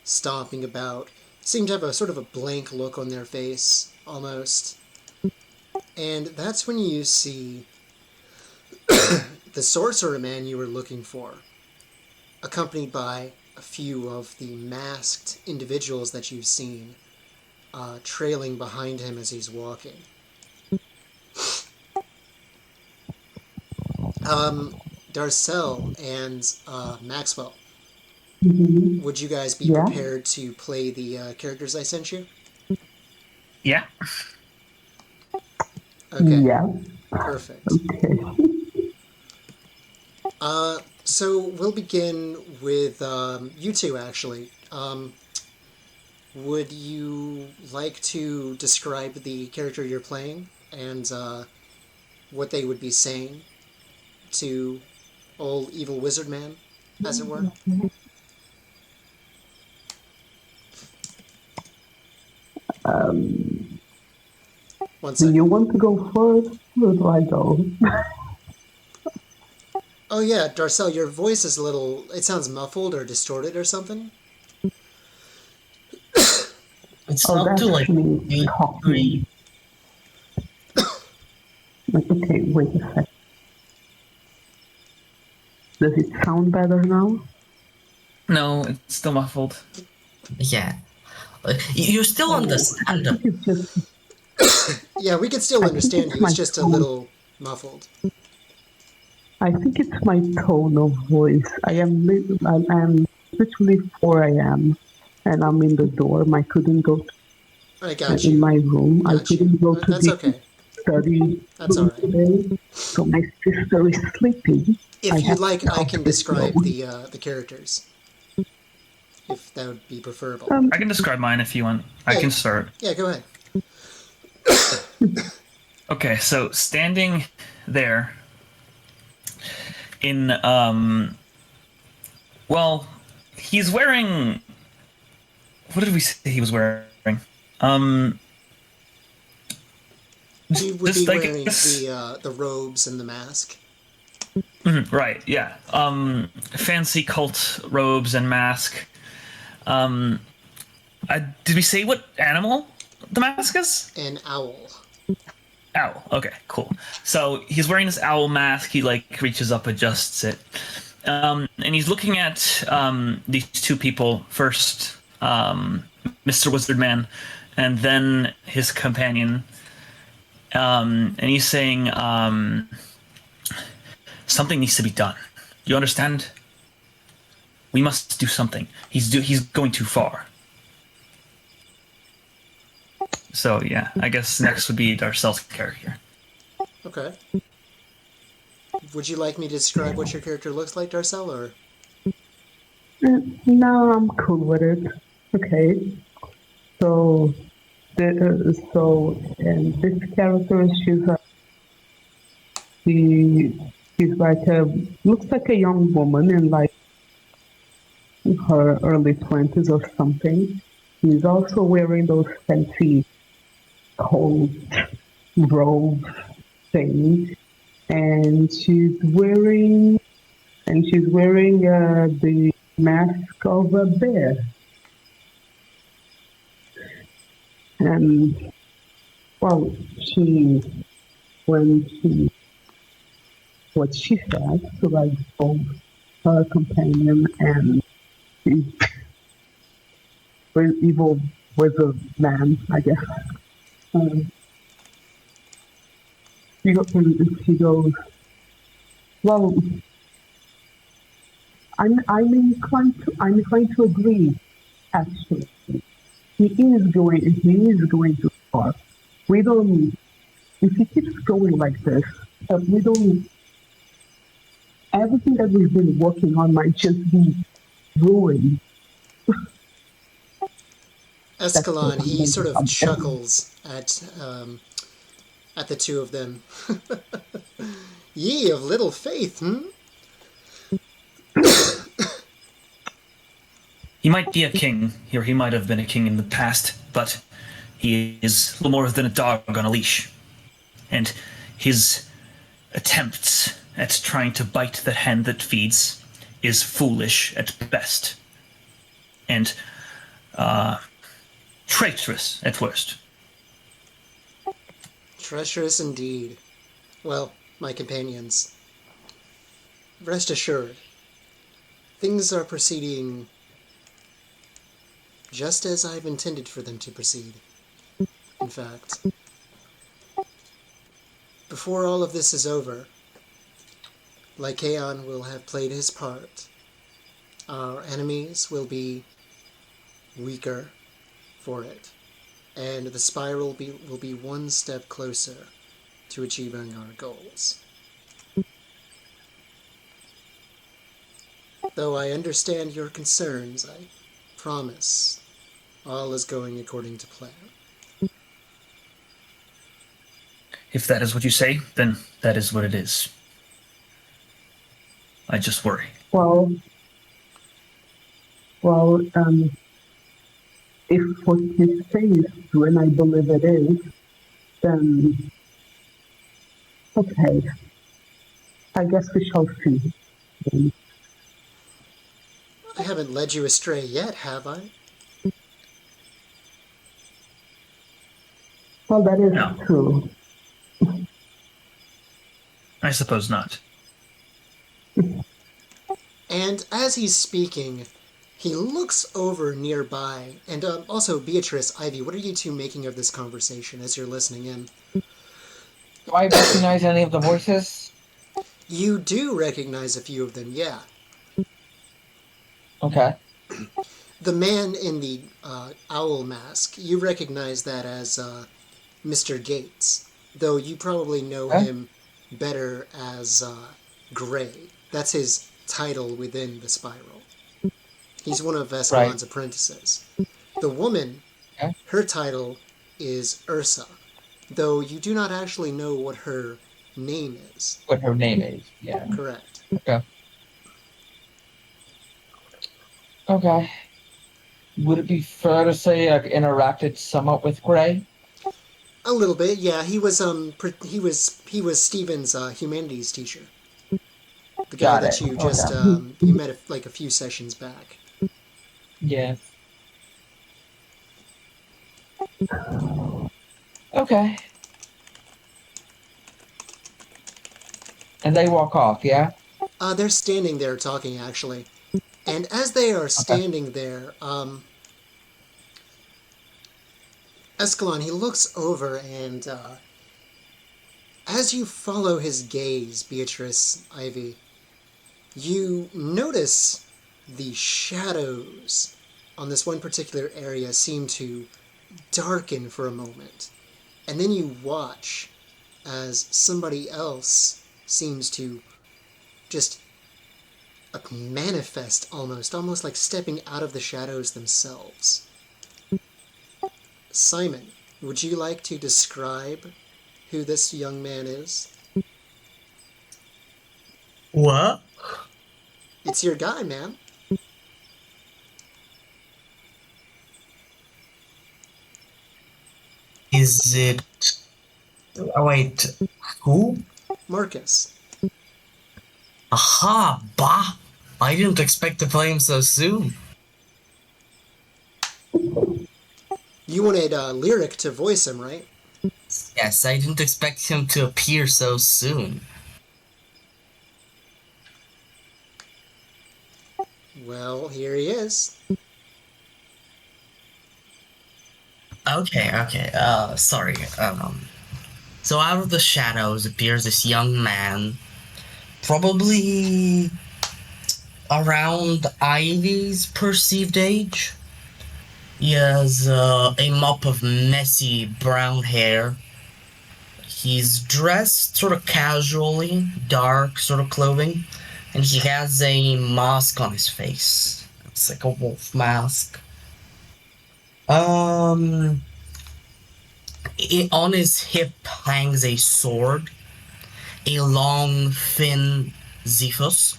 stomping about. Seem to have a sort of a blank look on their face, almost. And that's when you see the sorcerer man you were looking for, accompanied by a few of the masked individuals that you've seen, trailing behind him as he's walking. Darcel and Maxwell, would you guys be Yeah. prepared to play the characters I sent you? Yeah. Okay, Yeah. perfect. Okay. So we'll begin with you two, actually. Would you like to describe the character you're playing and what they would be saying to old evil wizard man, as it were? Um, One do second. you want to go first? Where do I go? Oh yeah, Darcel, your voice is a little. It sounds muffled or distorted or something. It's Oh, not to that's like me be talking. Okay, wait a sec. Does it sound better now? No, it's still muffled. yeah. You still Oh, I understand think them. it's just. Yeah, we can still I think understand it's you. It's my just a tone. little muffled. I think it's my tone of voice. I'm literally 4 a.m. and I'm in the dorm. I couldn't go I got in you. my room. I Got you. couldn't go to That's the okay. study That's all room right. today. So my sister is sleeping. I If you'd have to like, I talk can this low. describe the characters. If that would be preferable. I can describe mine if you want. I Yeah, can start. yeah, go ahead. Okay, so standing there in well, he's wearing what did we say he was wearing? Um He would be just I wearing guess the robes and the mask. right, yeah. Fancy cult robes and mask. Um did we say what animal the mask is? An owl. Owl. Okay, cool. So he's wearing this owl mask. He like reaches up, adjusts it, and he's looking at these two people first, Mr. Wizard Man, and then his companion. And he's saying something needs to be done. You understand? We must do something. He's going too far. So yeah, I guess next would be Darcel's character. Okay. Would you like me to describe what your character looks like, Darcel, or? No, I'm cool with it. Okay. So, and this character, she's like looks like a young woman in like her early 20s or something. She's also wearing those fancy coat robe thing, and she's wearing the mask of a bear. And well, when she what she said to like both her companion and the evil wizard man, I guess. Um, she goes, well, I'm inclined to agree. Actually, he is going too far. We don't. If he keeps going like this, we don't. Everything that we've been working on might just be ruined. That's what Escalon, I'm he sort of I'm saying. chuckles at the two of them. Ye of little faith, hmm? He might be a king, or he might have been a king in the past, but he is little more than a dog on a leash. And his attempts at trying to bite the hand that feeds is foolish at best. And traitorous at worst. Treacherous indeed. Well, my companions, rest assured, things are proceeding just as I've intended for them to proceed. In fact, before all of this is over, Lycaon will have played his part. Our enemies will be weaker for it, and the spiral will be one step closer to achieving our goals. Though I understand your concerns, I promise all is going according to plan. If that is what you say, then that is what it is. I just worry. Well, if what you say is true, and I believe it is, then okay. I guess we shall see. I haven't led you astray yet, have I? Well, that is No. true. I suppose not. And as he's speaking, he looks over nearby. And also, Beatrice, Ivy, what are you two making of this conversation as you're listening in? Do I recognize any of the voices? You do recognize a few of them, yeah. Okay. The man in the owl mask, you recognize that as Mr. Gates, though you probably know Okay. him better as Gray. That's his title within the Spiral. He's one of Escalon's apprentices. The woman, Okay. her title is Ursa, though you do not actually know what her name is. What her name is, yeah. Correct. Okay. Okay. Would it be fair to say I've interacted somewhat with Gray? A little bit, yeah. He was Steven's humanities teacher. The guy Got that it. you just Okay. you met a few sessions back. Yeah. Okay. And they walk off, yeah? They're standing there talking actually, and as they are standing there, Escalon, he looks over and as you follow his gaze, Beatrice, Ivy, you notice the shadows on this one particular area seem to darken for a moment. And then you watch as somebody else seems to just manifest almost like stepping out of the shadows themselves. Simon, would you like to describe who this young man is? What? It's your guy, man. Is it... Wait, who? Marcus. Aha, bah! I didn't expect to play him so soon. You wanted Lyric to voice him, right? Yes, I didn't expect him to appear so soon. Well, here he is. Okay, sorry. So out of the shadows appears this young man, probably around Ivy's perceived age. He has a mop of messy brown hair. He's dressed sort of casually, dark sort of clothing, and he has a mask on his face. It's like a wolf mask. On his hip hangs a sword, a long, thin Zephus,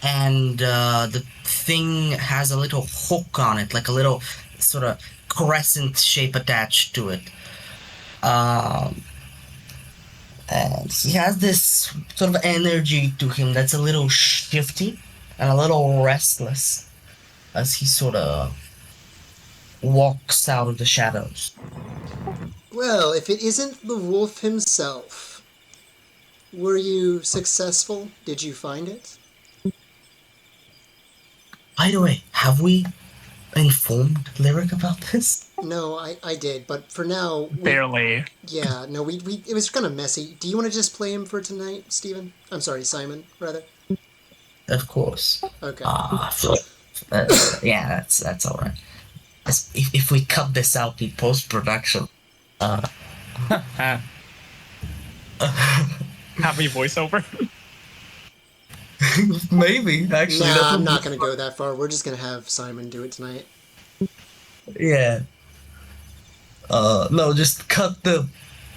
and the thing has a little hook on it, like a little sort of crescent shape attached to it. And he has this sort of energy to him that's a little shifty and a little restless as he sort of walks out of the shadows. Well, if it isn't the wolf himself, were you successful? Did you find it? By the way, have we informed Lyric about this? No, I did, but for now... Barely. Yeah, no, we it was kind of messy. Do you want to just play him for tonight, Steven? I'm sorry, Simon, rather. Of course. Okay. Yeah, that's all right. If we cut this out in post-production, Happy voiceover. maybe actually. Nah, I'm not going to go that far. We're just going to have Simon do it tonight. Yeah. No, just cut the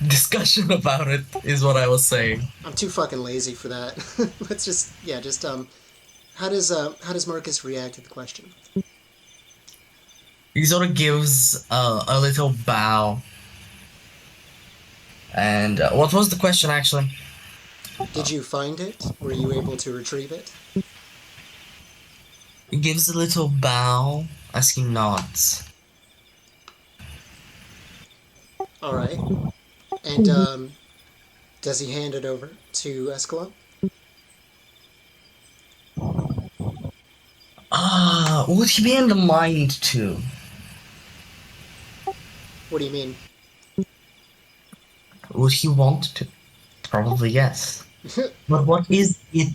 discussion about it, is what I was saying. I'm too fucking lazy for that. Let's just, how does Marcus react to the question? He sort of gives a little bow. And what was the question actually? Did you find it? Were you able to retrieve it? He gives a little bow as he nods. All right. And does he hand it over to Escalon? Would he be in the mind to? What do you mean? Would he want to? Probably yes. But what is it?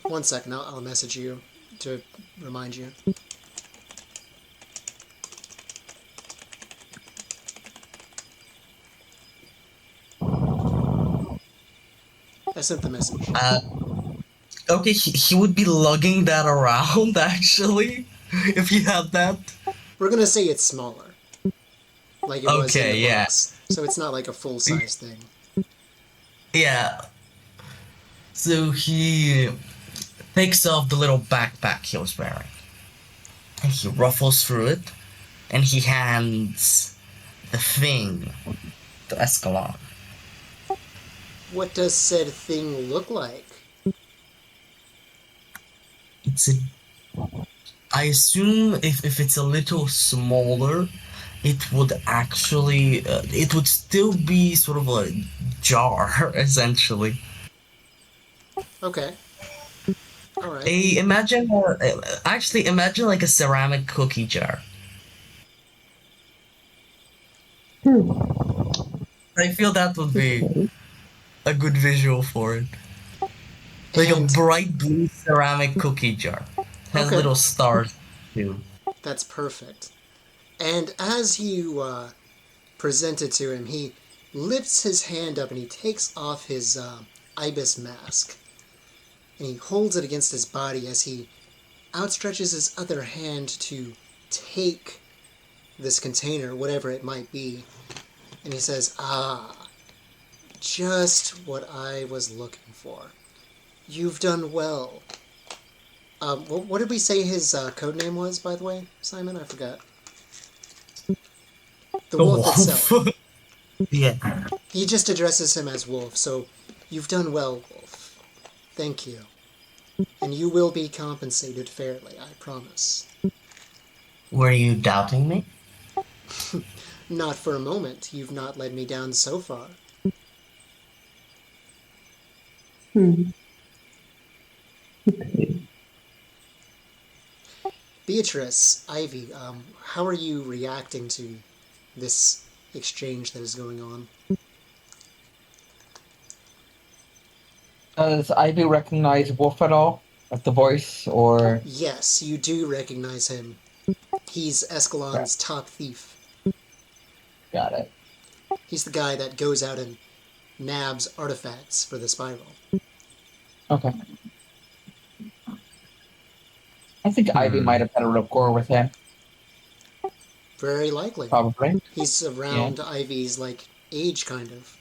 One second. I'll message you to remind you. I sent the message. Okay, he would be lugging that around actually, if he had that. We're gonna say it's smaller, like it was in Okay, the yeah. books. So it's not like a full size thing. Yeah. So he takes off the little backpack he was wearing. And he ruffles through it, and he hands the thing to Escalon. What does said thing look like? It's a. I assume if it's a little smaller, it would actually. It would still be sort of a jar, essentially. Okay. All right. Actually, imagine like a ceramic cookie jar. I feel that would be a good visual for it. Like And a bright blue ceramic cookie jar. Has Okay. little stars too. that's perfect. And as you present it to him, he lifts his hand up and he takes off his ibis mask. And he holds it against his body as he outstretches his other hand to take this container, whatever it might be. And he says, just what I was looking for. You've done well. What did we say his code name was, by the way, Simon? I forgot. The wolf itself. Yeah. He just addresses him as Wolf, so you've done well, Wolf. Thank you. And you will be compensated fairly, I promise. Were you doubting me? Not for a moment. You've not led me down so far. Okay. Beatrice, Ivy, how are you reacting to this exchange that is going on? Does Ivy recognize Wolf at all? Like the voice, or Yes, you do recognize him. He's Escalon's top thief. got it? He's the guy that goes out and nabs artifacts for the spiral. Okay. I think Ivy might have had a rapport with him, Very likely. probably. He's around Ivy's, age, kind of.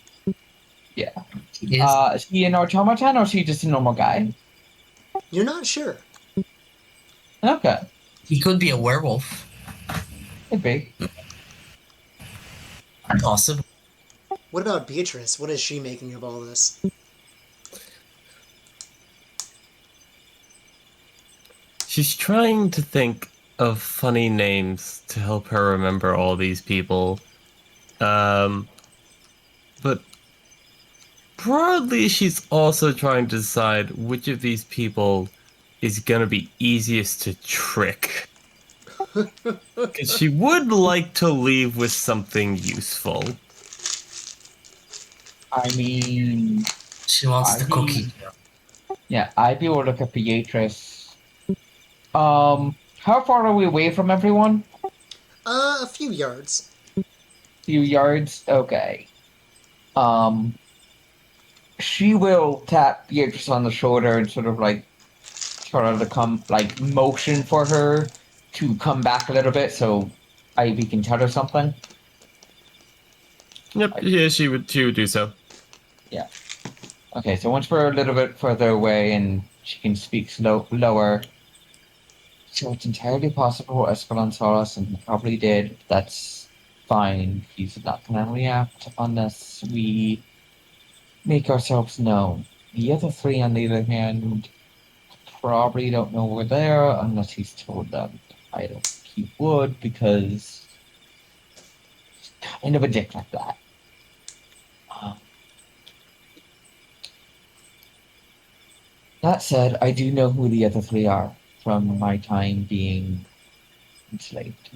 Yeah. Yes. Is he an automaton or is he just a normal guy? You're not sure. Okay. He could be a werewolf. Could be. Possibly. What about Beatrice? What is she making of all this? She's trying to think of funny names to help her remember all these people. But broadly, she's also trying to decide which of these people is gonna be easiest to trick. Because she would like to leave with something useful. I mean, She wants the Ivy- cookie. yeah, Ivy will look at Beatrice. How far are we away from everyone? A few yards. Few yards? Okay. She will tap Beatrice on the shoulder and sort of motion for her to come back a little bit so Ivy can tell her something. Yep, yeah, she would do so. Yeah. Okay, so once we're a little bit further away and she can speak lower, So it's entirely possible Escalon saw us, and he probably did. That's fine. He's not going to react unless we make ourselves known. The other three, on the other hand, probably don't know we're there unless he's told them. I don't think he would because he's kind of a dick like that. Um, that said, I do know who the other three are from my time being enslaved.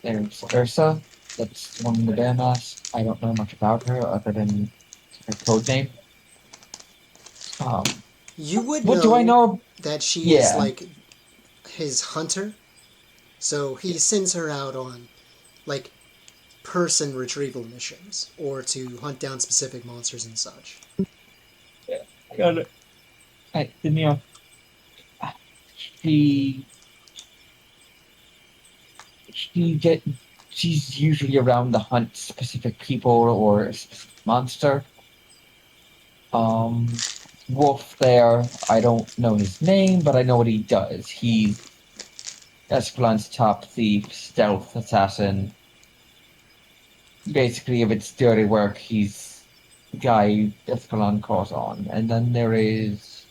There's Ursa, that's the one in the bear mask. I don't know much about her other than her code name. You would What know, do I know? that she is Yeah. like his hunter, so he sends her out on like person retrieval missions or to hunt down specific monsters and such. Got it. Hey, Danielle. She she get she's usually around to hunt specific people or a specific monster. Wolf there, I don't know his name, but I know what he does. He's Escalon's top thief, stealth assassin. Basically, if it's dirty work, he's the guy Escalon calls on. And then there is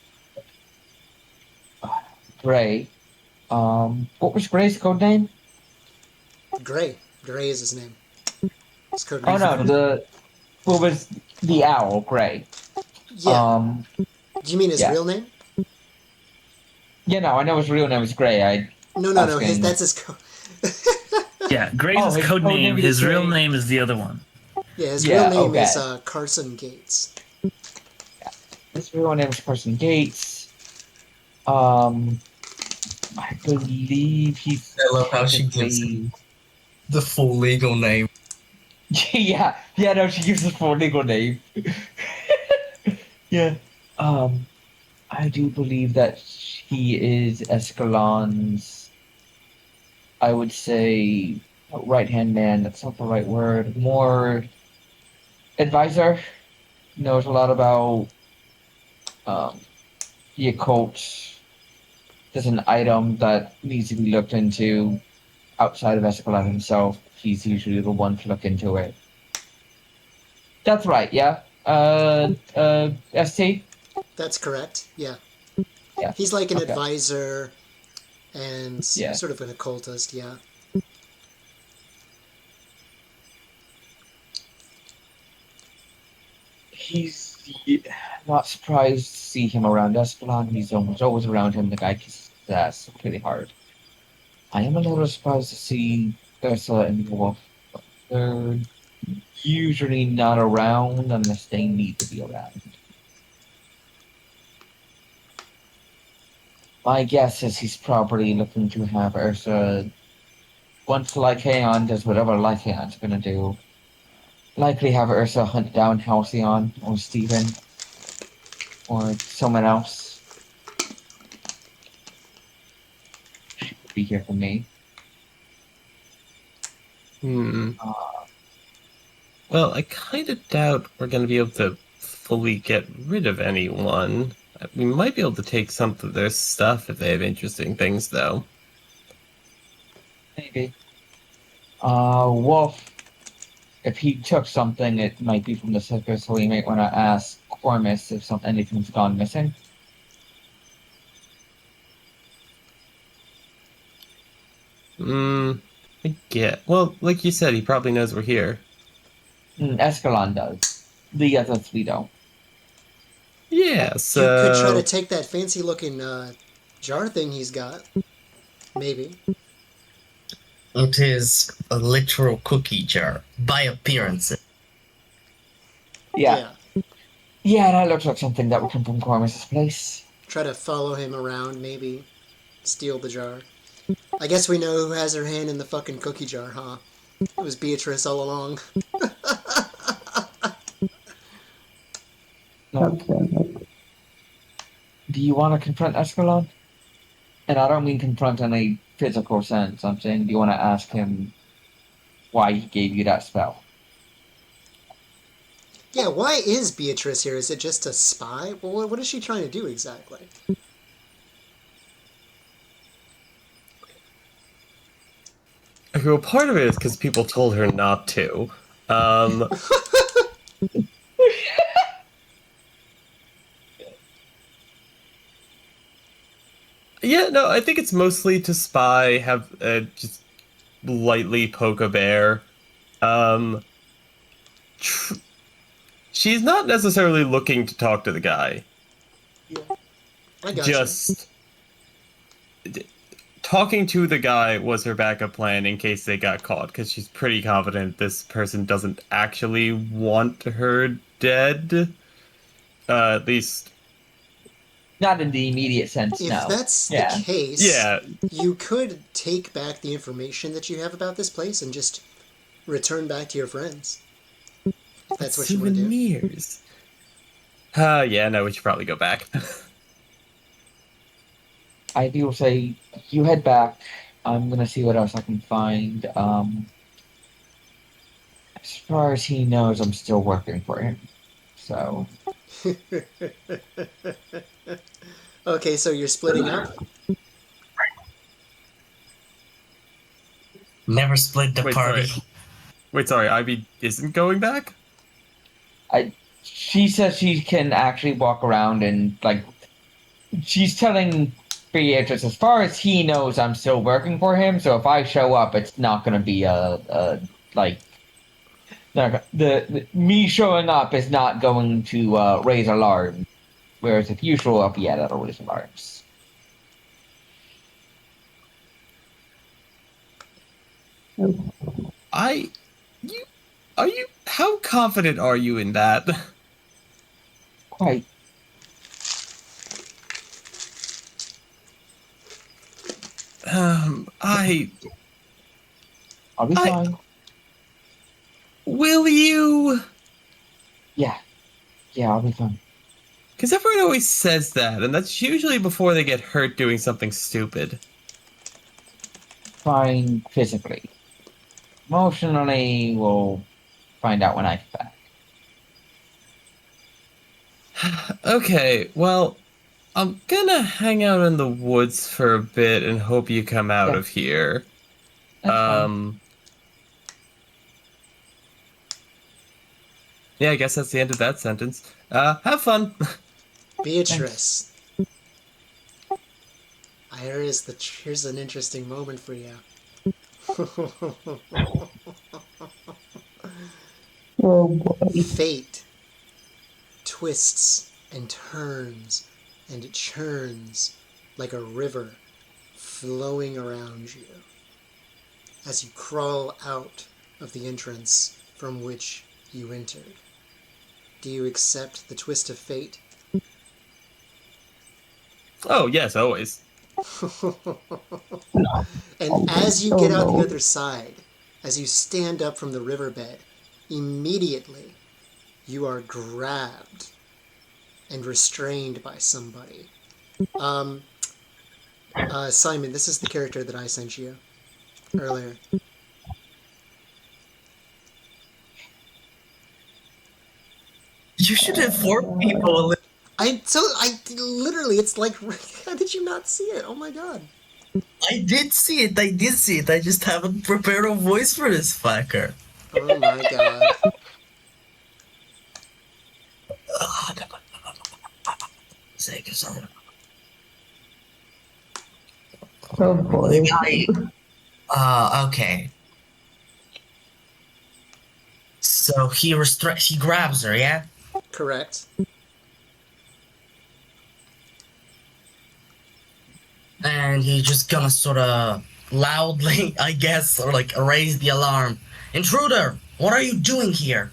Gray. What was Gray's code name? Gray. Gray is his name. His code Oh name. no, what was the owl, Gray. Yeah. Do you mean his yeah. real name? Yeah, no, I know his real name is Gray. No. asking- That's his code. Yeah, Gray's his code code name. name is His real Gray. name is the other one. Yeah, his Yeah, real name okay. is Carson Gates. His real name is Person Gates. I believe he's. I love how she gives technically- the full legal name. yeah, no, she gives his full legal name. yeah. I do believe that he is Escalon's, I would say, right-hand man. That's not the right word. More advisor. Knows a lot about the occult. There's an item that needs to be looked into outside of Escalon himself. He's usually the one to look into it. That's right, yeah. ST? That's correct. Yeah. Yeah. He's like an Okay. advisor and Yeah. sort of an occultist. Yeah. He's not surprised to see him around Escalon. He's almost always around him. The guy kisses his ass pretty hard. I am a little surprised to see Ursula and Wolf. They're usually not around unless they need to be around. My guess is he's probably looking to have Ursa, once Lycaon does whatever Lycaon's gonna do, likely have Ursa hunt down Halcyon or Steven or someone else. She could be here for me. Well, I kind of doubt we're going to be able to fully get rid of anyone. We might be able to take some of their stuff if they have interesting things, though. Maybe. Wolf, if he took something, it might be from the circus, so we might want to ask Cormus if anything's gone missing. I get. Well, like you said, he probably knows we're here. Escalon does. The other three don't. Yeah, You so could try to take that fancy looking jar thing he's got. Maybe. It is a literal cookie jar by appearance. Yeah. Yeah, that looks like something that would come from Cormus's place. Try to follow him around. Maybe steal the jar. I guess we know who has her hand in the fucking cookie jar, huh? It was Beatrice all along. No. Okay. Do you want to confront Escalon? And I don't mean confront in a physical sense. I'm saying, do you want to ask him why he gave you that spell? Yeah, why is Beatrice here? Is it just a spy? Well, what is she trying to do exactly? Okay, well, part of it is because people told her not to. Um, yeah, no, I think it's mostly to spy, have just lightly poke a bear. Um, tr- she's not necessarily looking to talk to the guy. I gotcha. Just talking to the guy was her backup plan in case they got caught, because she's pretty confident this person doesn't actually want her dead. At least, Not in the immediate sense, If no. that's the Yeah. case, yeah, you could take back the information that you have about this place and just return back to your friends. If that's what you want to do. souvenirs. Yeah, no, we should probably go back. I will say you head back. I'm gonna see what else I can find. As far as he knows, I'm still working for him. So Okay, so you're splitting up? Never split the Wait, party. sorry. Wait, sorry, Ivy isn't going back? she says she can actually walk around and like she's telling Beatrice, as far as he knows, I'm still working for him. So if I show up, it's not gonna be a like the me showing up is not going to raise alarm. Whereas if you show up, yeah, that'll raise alarms. You, are you, how confident are you in that? Quite. Um, I, I'll be I- fine. will you? Yeah, I'll be fine. Because everyone always says that, and that's usually before they get hurt doing something stupid. Fine physically. Emotionally, we'll find out when I get back. Okay, well, I'm gonna hang out in the woods for a bit and hope you come out Yeah. of here. That's fine. Yeah, I guess that's the end of that sentence. Have fun. Beatrice. Here's an interesting moment for you. Oh boy. Fate twists and turns and churns like a river flowing around you as you crawl out of the entrance from which you entered. Do you accept the twist of fate? Oh, yes, always. And as you get out no. the other side, as you stand up from the riverbed, immediately you are grabbed and restrained by somebody. Simon, this is the character that I sent you earlier. You should inform people. I literally, it's like, how did you not see it? Oh my god. I did see it. I did see it. I just haven't prepared a voice for this fucker. Oh my god. Oh boy. Okay. So he grabs her, yeah? Correct. And he's just gonna sort of loudly, I guess, or like raise the alarm. Intruder! What are you doing here?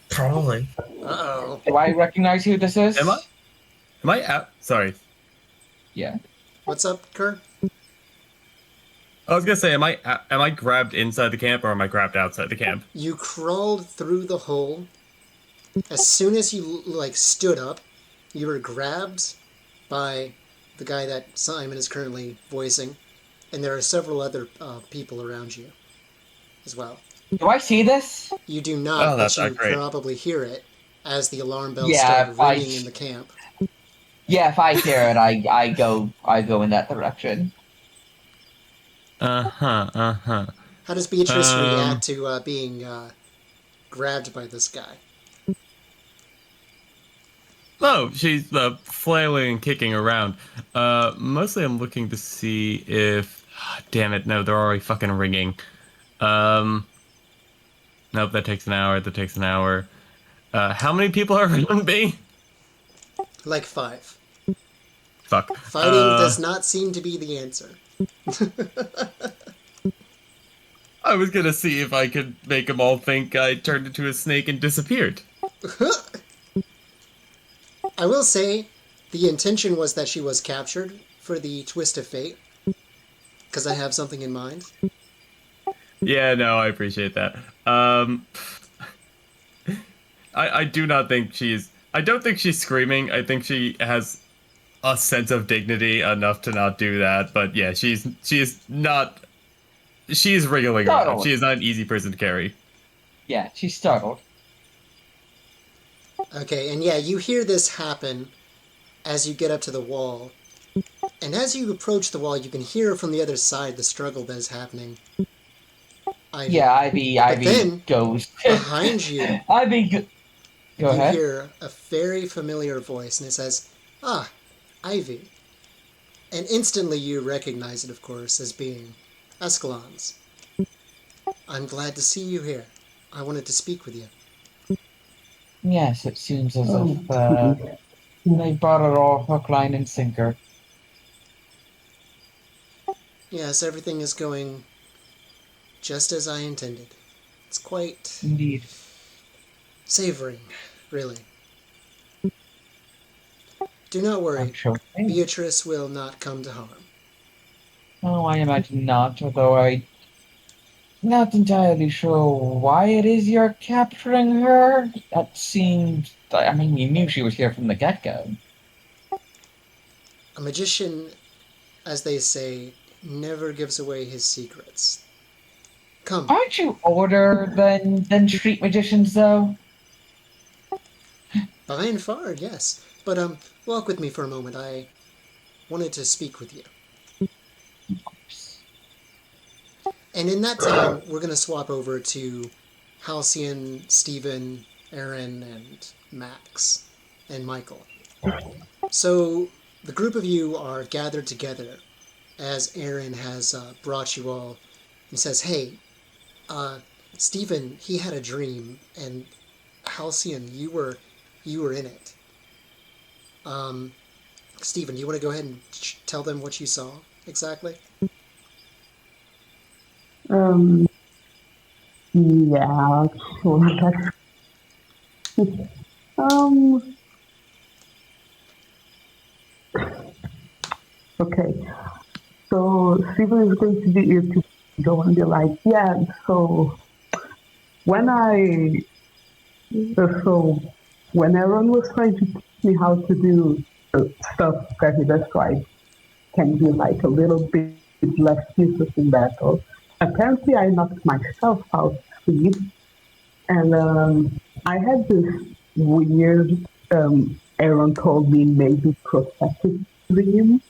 Probably. Uh-oh. Do I recognize who this is? Am I out? Sorry. Yeah. What's up, Kerr? I was gonna say, am I grabbed inside the camp or am I grabbed outside the camp? You crawled through the hole. As soon as you, like, stood up, you were grabbed by the guy that Simon is currently voicing. And there are several other people around you as well. Do I see this? You do not, Oh, but that's you not great. probably hear it as the alarm bells Yeah, start ringing in the camp. Yeah, if I hear it, I go in that direction. Uh-huh. How does Beatrice Um, react to being grabbed by this guy? Oh, she's flailing and kicking around. Mostly I'm looking to see if. Damn it, no, they're already fucking ringing. Um, nope, that takes an hour. That takes an hour. How many people are around me? Like 5. Fuck. Fighting does not seem to be the answer. I was gonna see if I could make them all think I turned into a snake and disappeared. I will say, the intention was that she was captured for the twist of fate, because I have something in mind. Yeah, no, I appreciate that. I do not think she's. I don't think she's screaming. I think she has a sense of dignity enough to not do that. But yeah, she's not. She's wriggling around. Startled. She is not an easy person to carry. Yeah, she's startled. Okay, and yeah, you hear this happen as you get up to the wall. And as you approach the wall, you can hear from the other side the struggle that is happening. Yeah, Ivy then- goes. Behind you, Ivy, go you ahead. hear a very familiar voice, and it says, "Ah, Ivy." And instantly you recognize it, of course, as being Escalon's. "I'm glad to see you here. I wanted to speak with you." Yes, it seems as Oh, if they brought it all hook, line, and sinker. Yes, everything is going just as I intended. It's quite Indeed. savoring, really. Do not worry. I'm sure. Beatrice will not come to harm. Oh, I imagine not, although I'm not entirely sure why it is you're capturing her. That seemed. I mean, you knew she was here from the get go. A magician, as they say, never gives away his secrets. Come. Aren't you older than street magicians, though? By and far, yes. But, walk with me for a moment. I wanted to speak with you. And in that time, we're going to swap over to Halcyon, Stephen, Aaron, and Max, and Michael. So, the group of you are gathered together as Aaron has brought you all. He says, "Hey, Stephen, he had a dream, and Halcyon, you were in it. Stephen, do you want to go ahead and tell them what you saw exactly?" Yeah, sure. Um, okay. So Stephen is going to be able to go and be like, yeah, so when I, so when Aaron was trying to teach me how to do the stuff that he described, can be like a little bit less useless in battle. Apparently, I knocked myself out sleep, and I had this weird. Aaron told me maybe prophetic dream,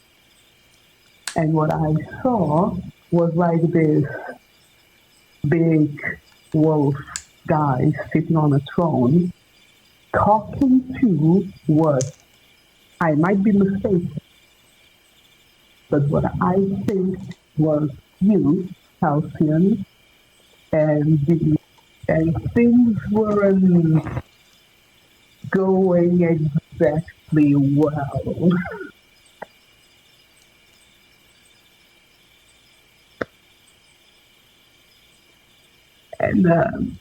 and what I saw was like this big wolf guy sitting on a throne, talking to what I might be mistaken, but what I think was you, Halcyon, and things weren't going exactly well. And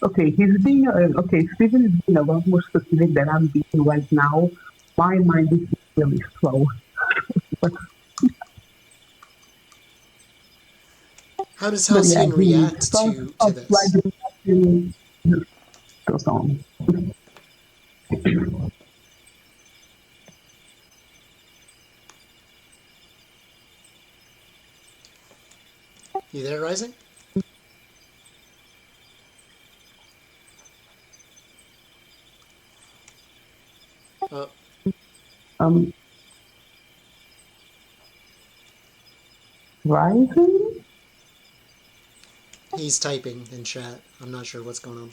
okay, he's being okay. Stephen is being a lot more specific than I'm being right now. My mind is really slow. But How does But yeah, Halcyon he react starts to off this? like the song. You there, Rising? Um, rising? He's typing in chat. I'm not sure what's going on.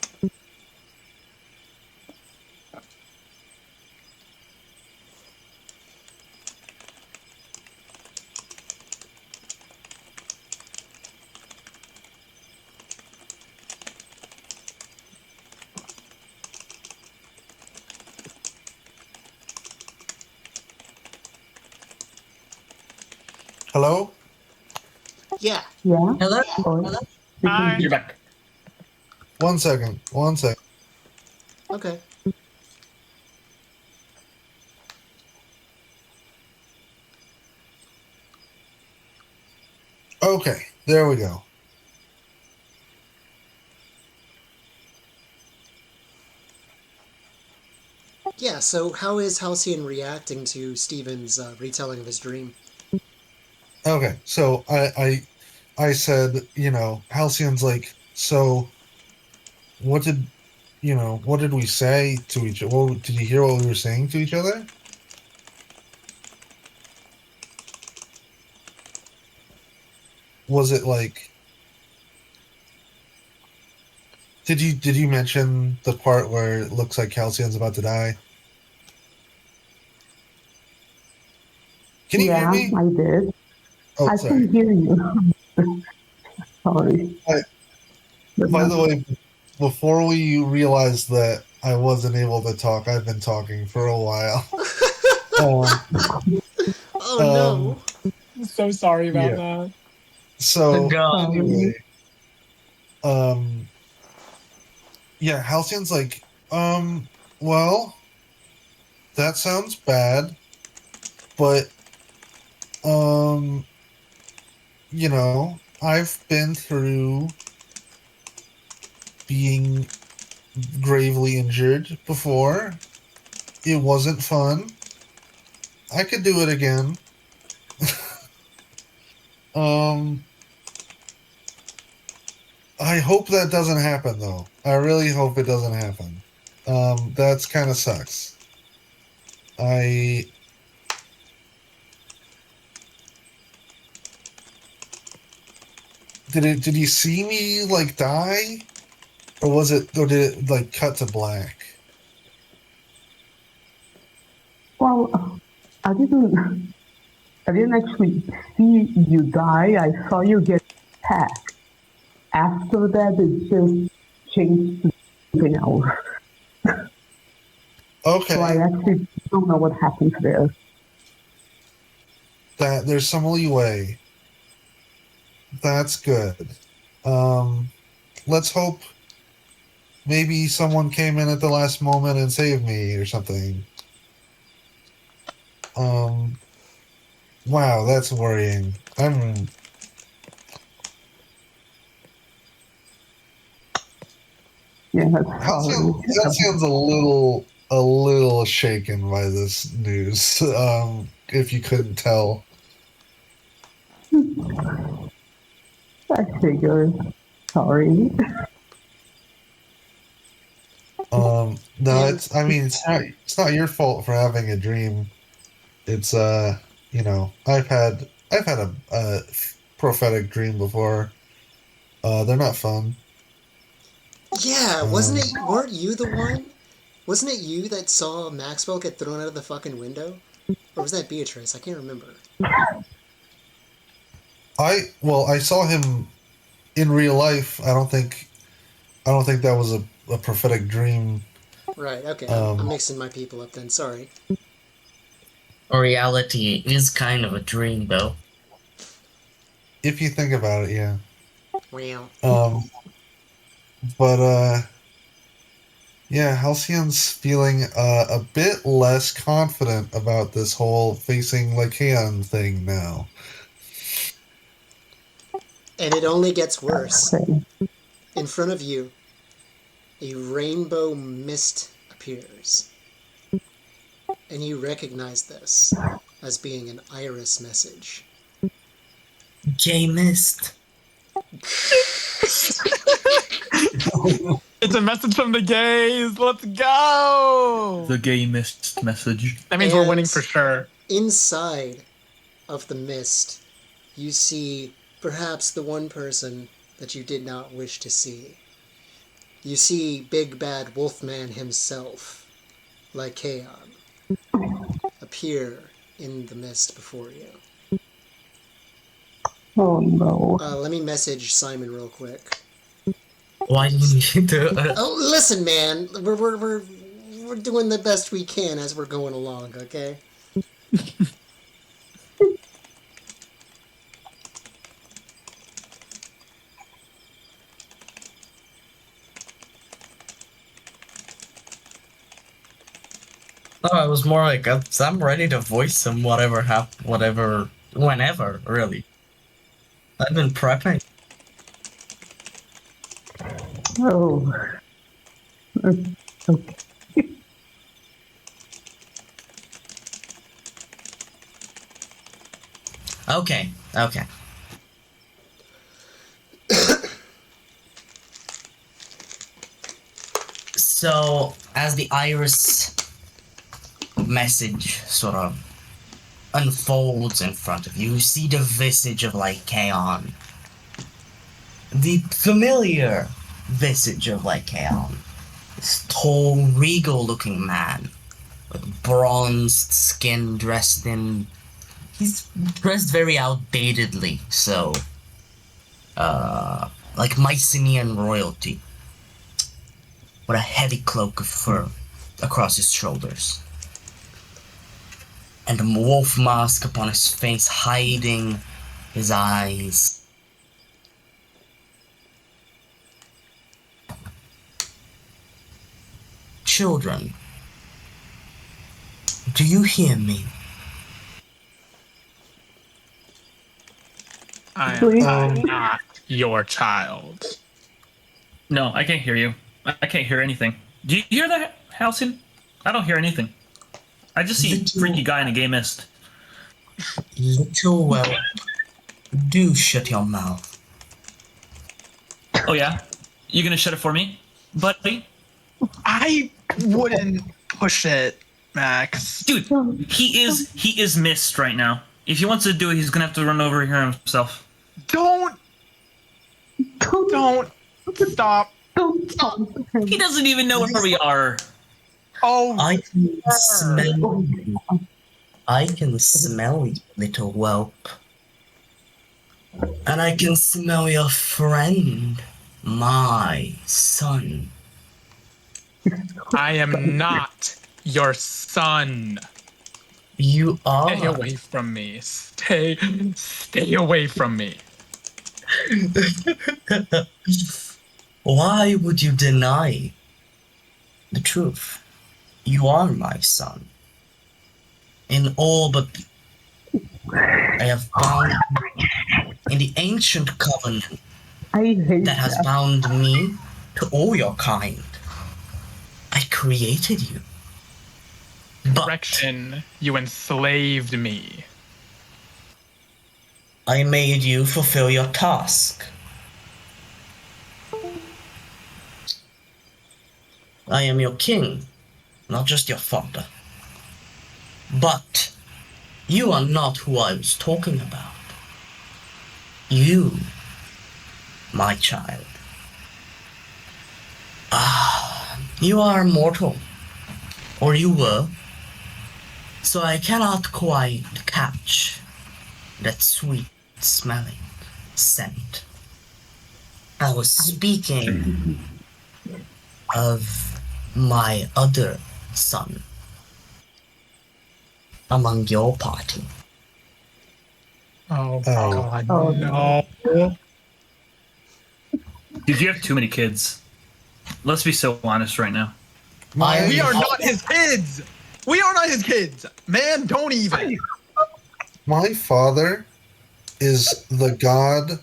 Hello? Yeah. Yeah. Hello? Or Hi. You're back. 1 second. 1 second. Okay. Okay, there we go. Yeah, so how is Halcyon reacting to Steven's retelling of his dream? Okay, so I said, Halcyon's like, so what did we say to each other? Did you hear what we were saying to each other? Was it like, did you mention the part where it looks like Halcyon's about to die? Can you hear yeah, me? I did. Oh, I sorry. can hear you. Sorry. But By not, the way, before we realized that I wasn't able to talk, I've been talking for a while. Oh Um, no! I'm so sorry about yeah. that. So God. anyway, sorry. um, yeah, Halcyon's like, well, that sounds bad, but I've been through being gravely injured before. It wasn't fun. I could do it again. Um, I hope that doesn't happen though. I really hope it doesn't happen. That's kind of sucks. I did you see me like die? Or did it like cut to black? Well, I didn't. I didn't actually see you die. I saw you get attacked. After that, it just changed to something else. So I Okay, actually don't know what happened there. that there's some leeway. That's good. Um, let's hope maybe someone came in at the last moment and saved me or something. Um, wow, that's worrying. Yeah, sorry. Halcyon's a little shaken by this news. If you couldn't tell. I figured. Sorry. No, And I mean, it's not your fault for having a dream. It's I've had a prophetic dream before. They're not fun. yeah, Um, weren't you the one? Wasn't it you that saw Maxwell get thrown out of the fucking window? Or was that Beatrice? I can't remember. I saw him in real life. I don't think that was a prophetic dream. Right, okay, I'm Um, mixing my people up then, sorry. Reality is kind of a dream, though. if you think about it, yeah. Wow. But yeah, Halcyon's feeling a bit less confident about this whole facing Lycaon thing now. And it only gets worse. Okay. In front of you, a rainbow mist appears. And you recognize this as being an iris message. Gay mist. It's a message from the gays. Let's go. The gay mist message. That means we're And- winning for sure. Inside of the mist, you see perhaps the one person that you did not wish to see. You see Big Bad Wolfman himself, Lycaon, appear in the mist before you. Oh no. Let me message Simon real quick. Why do you need to? Oh, listen, man, we're doing the best we can as we're going along, okay? No, I was more like I'm ready to voice him. Whenever, really. I've been prepping. Oh. Okay. Okay. So, as the iris message sort of unfolds in front of you, you see the visage of Lycaon. The familiar visage of Lycaon. This tall, regal-looking man with bronzed skin, he's dressed very outdatedly, so like Mycenaean royalty, with a heavy cloak of fur across his shoulders, and a wolf mask upon his face hiding his eyes. Children, do you hear me? I Please. am not your child. No, I can't hear you. I can't hear anything. Do you hear that, Halcyon? I don't hear anything. I just see a freaky guy in a gay mist. Little well, do shut your mouth. Oh yeah? You gonna shut it for me, buddy? I wouldn't push it, Max. Dude, he is mist right now. If he wants to do it, he's gonna have to run over here himself. Don't stop. Don't stop. He doesn't even know where we are. Oh, I can smell you. I can smell you, little whelp. And I can smell your friend, my son. I am not your son. You are. Stay away from me. Stay away from me. Why would you deny the truth? You are my son. In all but I have bound in the ancient covenant I hate that has bound me to all your kind. I created you. But Correction, you enslaved me. I made you fulfill your task. I am your king, not just your father. But you are not who I was talking about. You, my child. You are mortal. Or you were. So I cannot quite catch that sweet smelling scent. I was speaking of my other son among your party. Oh, Oh. God, Oh, no. Dude, you have too many kids. Let's be so honest right now. My, We are not his kids. We are not his kids. Man, don't even. my father is the god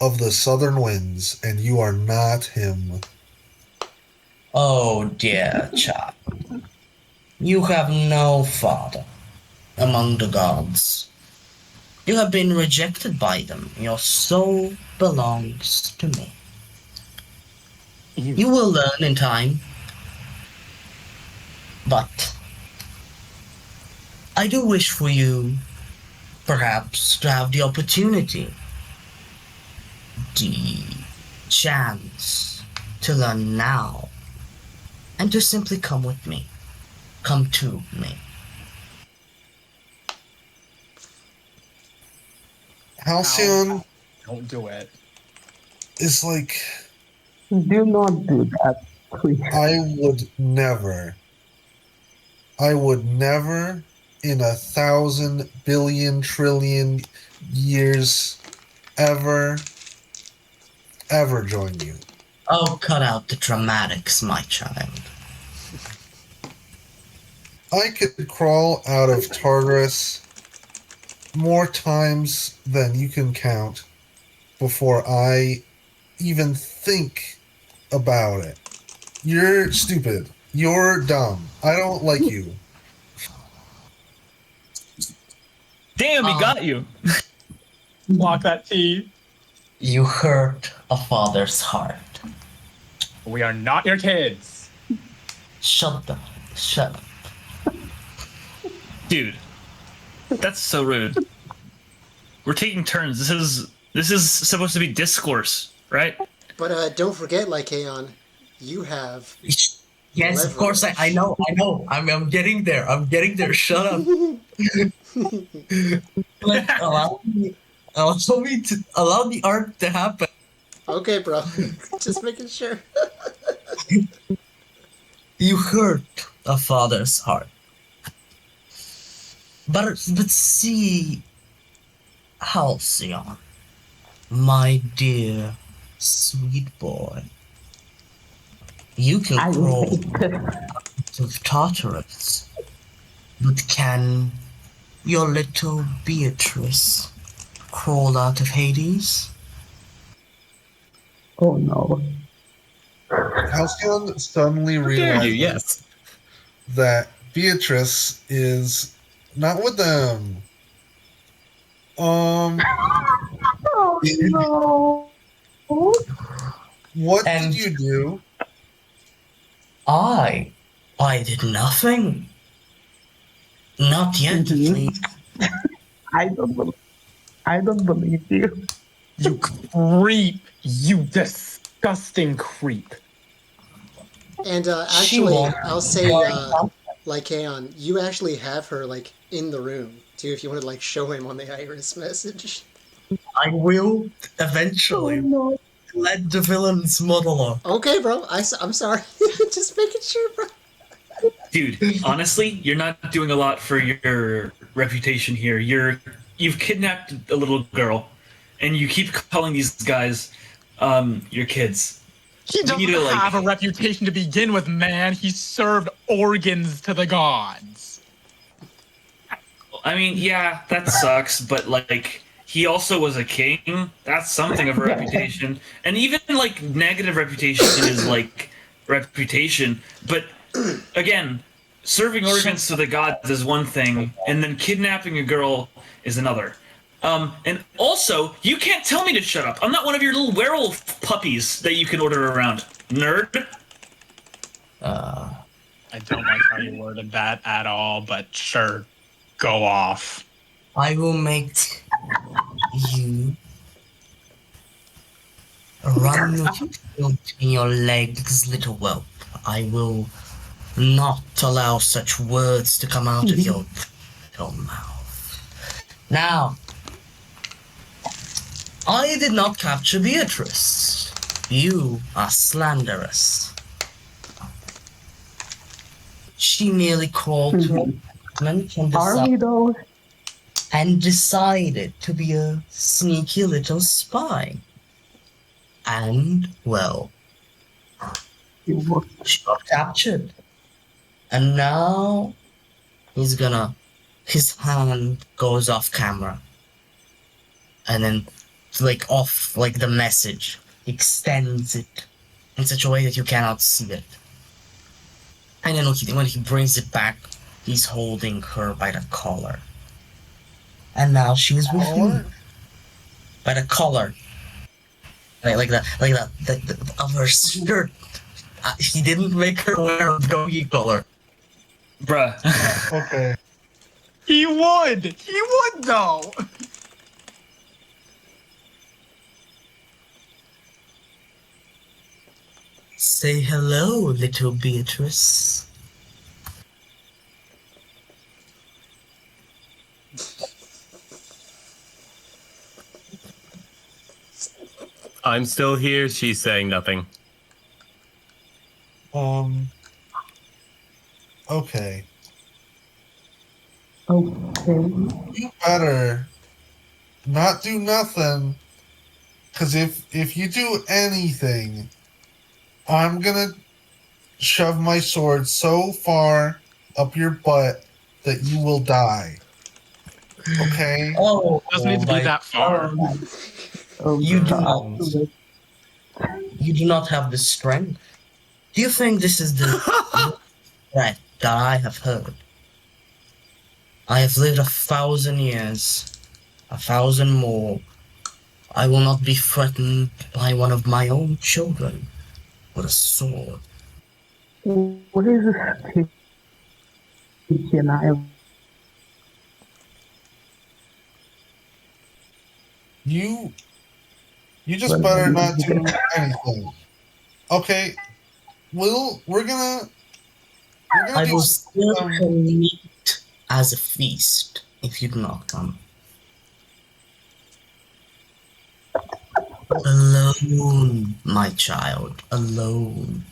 of the southern winds, and you are not him. Oh dear child. You have no father among the gods. You have been rejected by them. Your soul belongs to me. You will learn in time. But I do wish for you, perhaps, to have the opportunity, the chance to learn now, and to simply come with me. Come to me. Halcyon Don't do it. is like, Do not do that, please. I would never in 1,000 billion trillion years ever join you. Oh, cut out the dramatics, my child. I could crawl out of Tartarus more times than you can count before I even think about it. You're stupid. You're dumb. I don't like you. Damn, he got you. Lock that T. You hurt a father's heart. We are not your kids. Shut up. Shut up. Dude, that's so rude. We're taking turns. This is supposed to be discourse, right? But don't forget, Lycaon, you have Yes, of course. I know. I'm getting there. Shut up. Like, allow the art to happen. Okay, bro. Just making sure. You hurt a father's heart. But see, Halcyon, my dear sweet boy, you can crawl out of Tartarus, but can your little Beatrice crawl out of Hades? Oh no. Halcyon suddenly Dare realizes you? Yes. that Beatrice is not with them. Oh no. What And- did you do? I did nothing. Not yet, at least. I don't believe you. You creep. You disgusting creep. And She actually, won't. I'll say, Lycaon, you actually have her like in the room too. If you want to like show him on the iris message. I will eventually let the villains monologue. Okay, bro. I'm sorry. Just making sure, bro. Dude, honestly, you're not doing a lot for your reputation here. You've kidnapped a little girl, and you keep calling these guys your kids. He doesn't need to, like- have a reputation to begin with, man. He served organs to the gods. I mean, yeah, that sucks, but like he also was a king. That's something of a reputation. And even like negative reputation is like reputation. But again, serving organs to the gods is one thing, and then kidnapping a girl is another. And also, you can't tell me to shut up. I'm not one of your little werewolf puppies that you can order around, nerd. I don't like how you worded that at all, but sure, go off. I will make you run in your legs, little whelp. I will not allow such words to come out of your little mouth. Now, I did not capture Beatrice. You are slanderous. She merely crawled to an apartment Are we though? and decided to be a sneaky little spy. And, well, she got captured. And now his hand goes off camera. And then, the message, extends it in such a way that you cannot see it. And then when he brings it back, he's holding her by the collar. And now she is with him. By the collar. the of her skirt. He didn't make her wear a doggy collar. Bruh. Okay. He would. He would though. Say hello, little Beatrice. I'm still here. She's saying nothing. Okay. Okay. You better not do nothing, because if you do anything, I'm gonna shove my sword so far up your butt that you will die. Okay? Oh, Doesn't need to be my that far. God. Oh, You do God. not. You do not have the strength. Do you think this is the threat that I have heard? I have lived 1,000 years, 1,000 more. I will not be threatened by one of my own children with a sword. What is this thinking? You just better not do anything. Okay? We're gonna I do will still some meat as a feast if you do not come. Alone, my child, alone.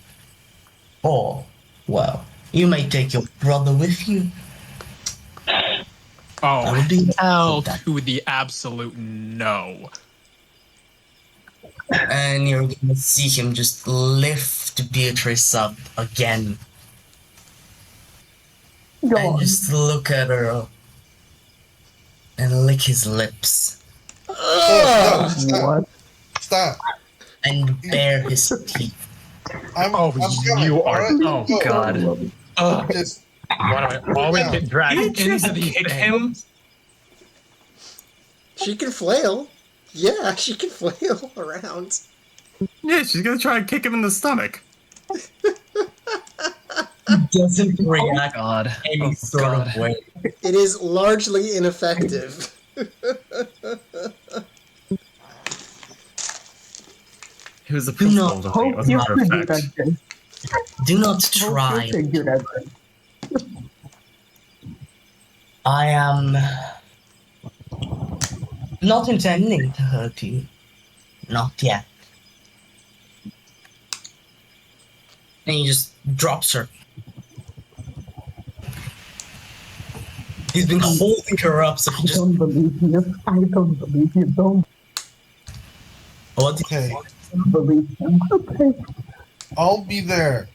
Or, well, you may take your brother with you. Oh, would be hell that. to the absolute no. And you're gonna see him just lift Beatrice up again. Go And on. just look at her and lick his lips no, stop. What? Stop. and bare his teeth. I'm Oh, coming, you are. alright? Oh, Go. God. Ugh. Just Why do I always get dragged You just into these kick things? him. She can flail. Yeah, she can flail around. Yeah, she's gonna try and kick him in the stomach. Doesn't react God. any Oh, sort God. of way. It is largely ineffective. It was a Do not principle thing. It Hope wasn't you her could do effect. that, Jen. Do not Hope try. you could do that. I am not intending to hurt you. Not yet. And he just drops her. He's been holding her up, so he I just. don't believe you. I don't believe you. Don't What? okay. believe him. Okay. I'll be there.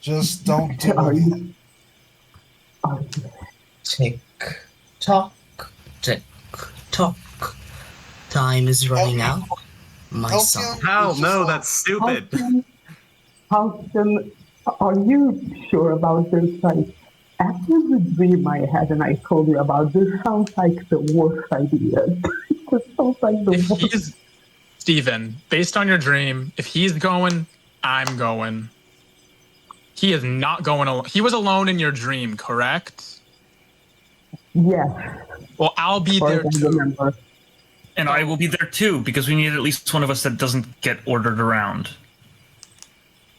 Just don't do Are anything. you? Are you? Tick tock, tick tock. Time is running out, my Help son. him? Hell It's no, just that's stupid. How can, are you sure about this? Like, after the dream I had and I told you about, this sounds like the worst idea. This sounds like the If worst. he's Steven, based on your dream, if he's going, I'm going. He is not going alone. He was alone in your dream, correct? Yes, Well, I'll be far there as I too. remember. And I will be there too, because we need at least one of us that doesn't get ordered around.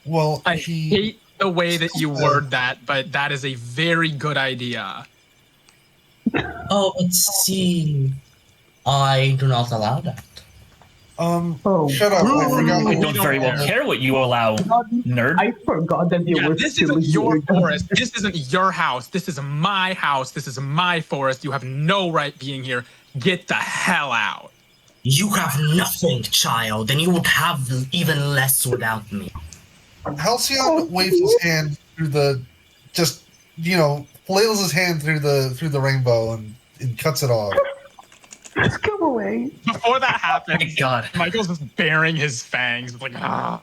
well, I he hate the way that you word that, but that is a very good idea. Oh, but see, I do not allow that. Oh, shut up. I forgot I you don't very well care what you allow, nerd. I forgot that you Yeah, were this still isn't your here. forest. This isn't your house. This is my house. This is my forest. You have no right being here. Get the hell out. You have nothing, child, and you would have even less without me. Halcyon waves his hand through the just flails his hand through the rainbow and cuts it off. Just come away. Before that My happens, God. Michael's just baring his fangs. It's like, ah.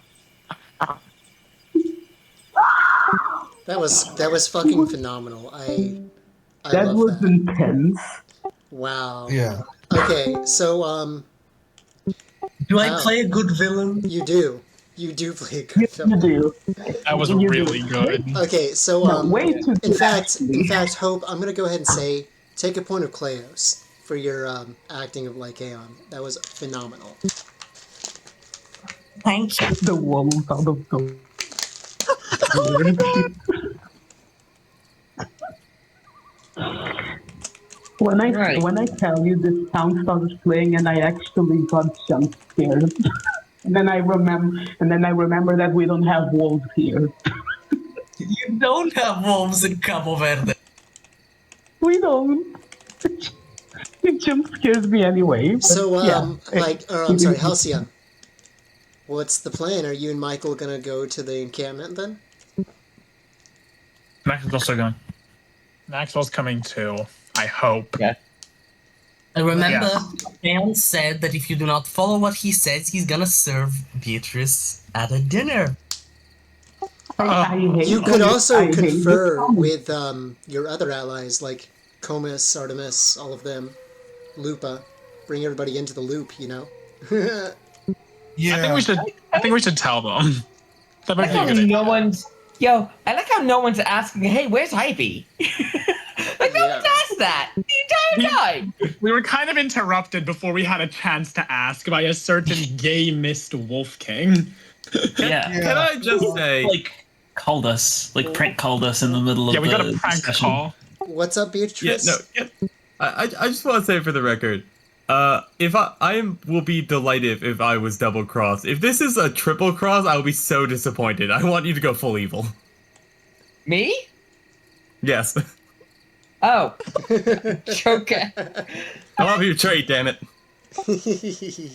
That was fucking phenomenal. I That love was that. intense. Wow. Yeah. Okay, so Do I Wow. play a good villain? You do. You do play a good You film. do. That was You do. really good. Okay, so No, way too in good, fact, actually. Hope, I'm gonna go ahead and say, take a point of Kleos for your acting of Lycaon. That was phenomenal. Thank you. The wolves out of the Right. when I tell you this sound started playing and I actually got jump scared. And then I remember that we don't have wolves here. You don't have wolves in Cabo Verde. We don't. It jump scares me anyway. But So, yeah. I'm sorry, Halcyon. What's the plan? Are you and Michael gonna go to the encampment then? Max is also going. Maxwell's coming too. I hope. Yeah. I remember Yeah. Leon said that if you do not follow what he says, he's gonna serve Beatrice at a dinner. I hate You when could I also hate confer this comment. with your other allies like Comus, Artemis, all of them, Lupa. Bring everybody into the loop, you know. Yeah. I think we should tell them. That I might be a like how good no idea. one's. Yo, I like how no one's asking, hey, where's Hypey? Like, no Yeah. one's asked that the entire time. We were kind of interrupted before we had a chance to ask by a certain gay Mist Wolf King. Yeah. Can I just say, Like called us, like prank called us in the middle of Yeah, we got the a prank discussion. call. What's up, Beatrice? I just want to say for the record, if will be delighted if I was double crossed. If this is a triple cross, I will be so disappointed. I want you to go full evil. Me? Yes. Oh. Okay. I love your trait, damn it.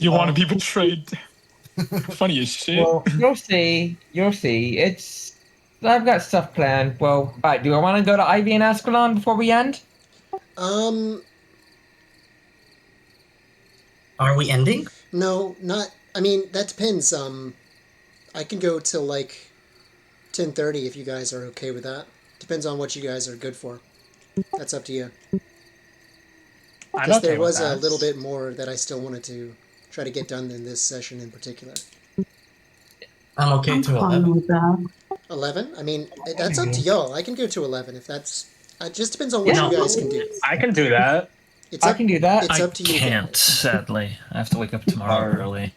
You want to be betrayed? Funny as shit. Well, you'll see. You'll see. I've got stuff planned. Well, alright, do I want to go to Ivy and Ascalon before we end? Are we ending? No, not. I mean, that depends. I can go till like 10:30 if you guys are okay with that. Depends on what you guys are good for. That's up to you. I'm Because okay there with was a that. little bit more that I still wanted to try to get done in this session in particular. I'm okay I'm to fine 11. with that. 11? I mean, that's up to y'all. I can go to 11 if that's. It just depends on what Yeah. you guys can do. I can do that. It's I up, can do that. It's I up to you can't, guys. sadly. I have to wake up tomorrow early.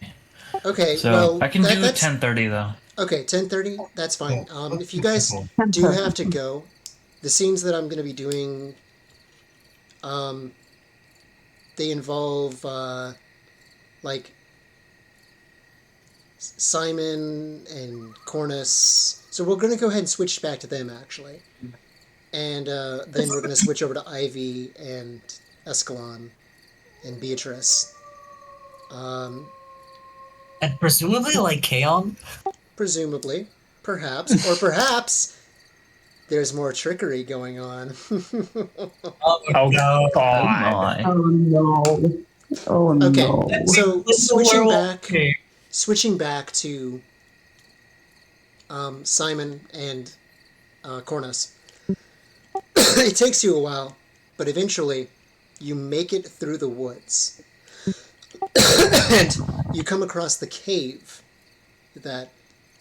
Okay, So well, I can do that's 10:30 though. okay. 10:30. That's fine. If you guys do have to go, the scenes that I'm going to be doing, they involve like Simon and Cornus. So we're going to go ahead and switch back to them actually, and then we're going to switch over to Ivy and Escalon and Beatrice. And presumably like Kaon. Presumably, perhaps, or perhaps there's more trickery going on. Oh, Oh, no. Oh God. my. Oh no. Oh Okay, no. so Okay. switching back to Simon and Cornus. It takes you a while, but eventually you make it through the woods. And you come across the cave that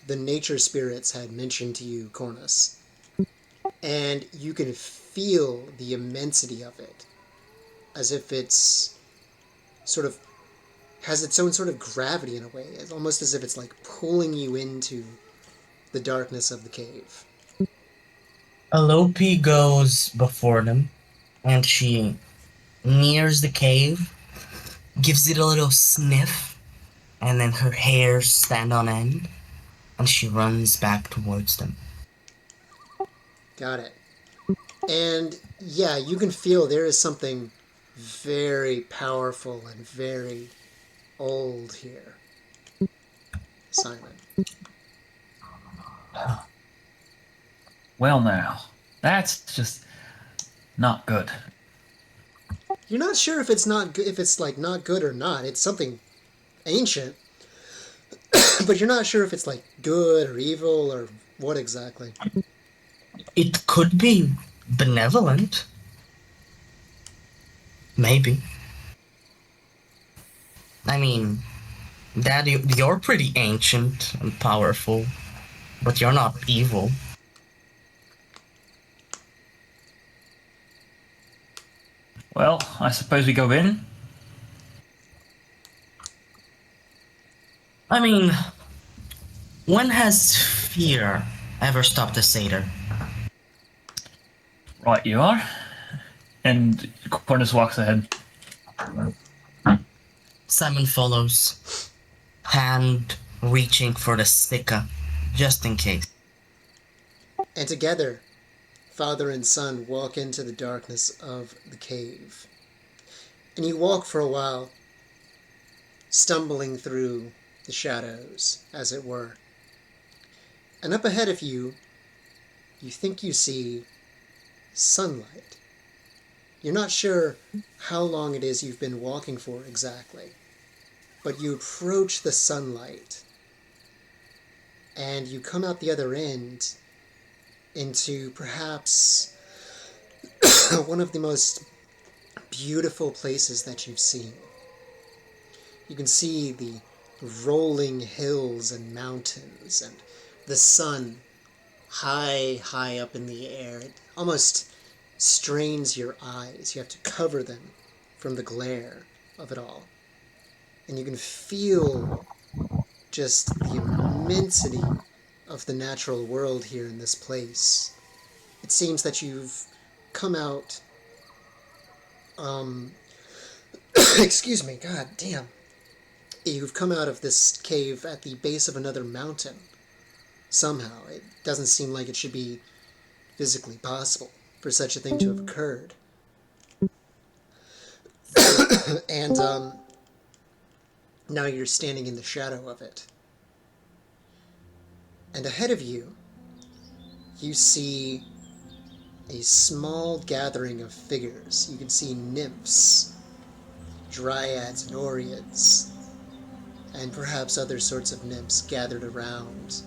the nature spirits had mentioned to you, Cornus. And you can feel the immensity of it, as if it's sort of has its own sort of gravity in a way. It's almost as if it's like pulling you into the darkness of the cave. Alope goes before them, and she nears the cave, gives it a little sniff, and then her hairs stand on end, and she runs back towards them. Got it. And yeah, you can feel there is something very powerful and very old here, Simon. Well now, that's just not good. You're not sure if it's not good, if it's like not good or not. It's something ancient, but you're not sure if it's like good or evil or what exactly. It could be benevolent. Maybe. I mean, Dad, you're pretty ancient and powerful, but you're not evil. Well, I suppose we go in. I mean, when has fear ever stopped a satyr? Right, you are. And Cornus walks ahead. Simon follows, hand reaching for the sticka, just in case. And together, father and son walk into the darkness of the cave. And you walk for a while, stumbling through the shadows, as it were. And up ahead of you, you think you see sunlight. You're not sure how long it is you've been walking for exactly, but you approach the sunlight, and you come out the other end into perhaps one of the most beautiful places that you've seen. You can see the rolling hills and mountains, and the sun high, high up in the air. It almost strains your eyes. You have to cover them from the glare of it all. And you can feel just the immensity of the natural world here in this place. It seems that you've come out, excuse me, god damn. You've come out of this cave at the base of another mountain. Somehow, it doesn't seem like it should be physically possible for such a thing to have occurred. And now you're standing in the shadow of it. And ahead of you, you see a small gathering of figures. You can see nymphs, dryads and oreads, and perhaps other sorts of nymphs gathered around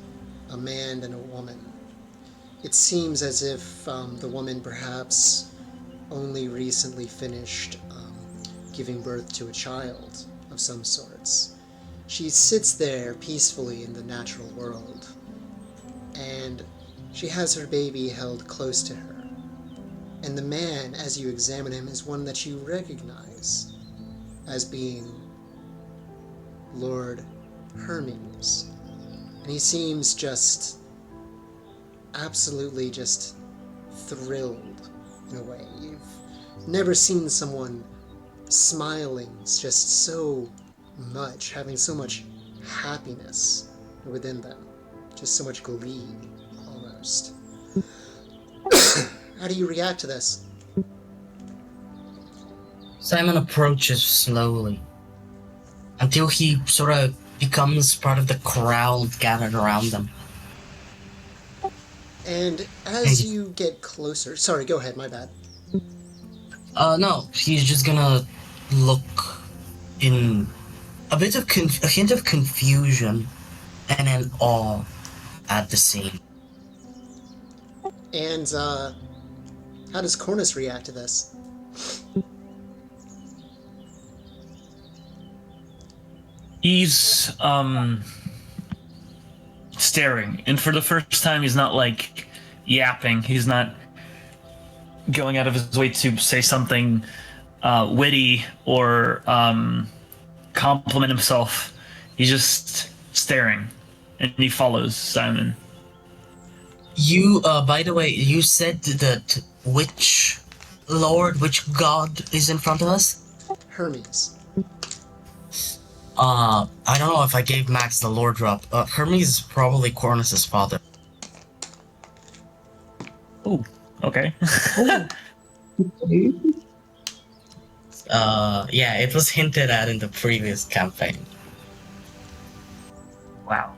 a man and a woman. It seems as if the woman perhaps only recently finished giving birth to a child of some sorts. She sits there peacefully in the natural world, and she has her baby held close to her. And the man, as you examine him, is one that you recognize as being Lord Hermes. And he seems just absolutely just thrilled in a way. You've never seen someone smiling just so much, having so much happiness within them, just so much glee almost. How do you react to this? Simon approaches slowly until he sort of becomes part of the crowd gathered around them. And as you get closer, sorry, go ahead, my bad. No, he's just gonna look in a bit of a hint of confusion and an awe at the scene. And how does Cornus react to this? He's staring, and for the first time he's not like yapping. He's not going out of his way to say something witty or compliment himself. He's just staring, and he follows Simon. You, by the way, you said that which god is in front of us? Hermes. I don't know if I gave Max the lore drop. Hermes is probably Cornus's father. Oh, okay. Yeah, it was hinted at in the previous campaign. Wow.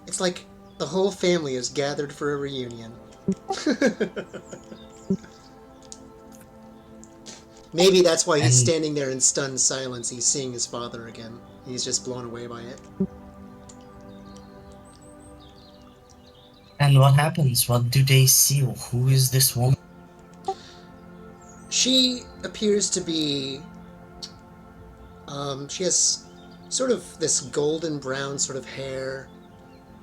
It's like the whole family is gathered for a reunion. Maybe that's why he's standing there in stunned silence. He's seeing his father again. He's just blown away by it. And what happens? What do they see? Who is this woman? She appears to be... she has sort of this golden brown sort of hair.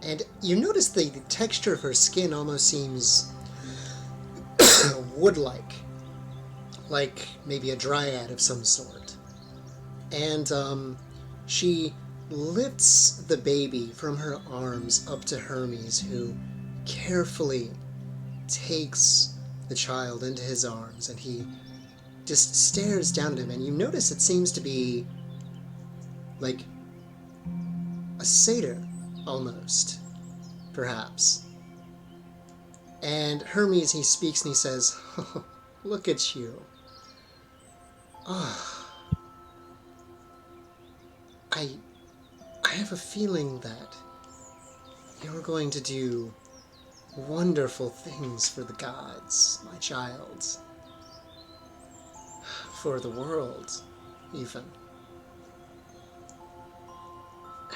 And you notice the texture of her skin almost seems wood-like, like maybe a dryad of some sort. And she lifts the baby from her arms up to Hermes, who carefully takes the child into his arms, and he just stares down at him, and you notice it seems to be like a satyr, almost, perhaps. And Hermes, he speaks and he says, "Oh, look at you. Ah, I have a feeling that you're going to do wonderful things for the gods, my child. For the world, even.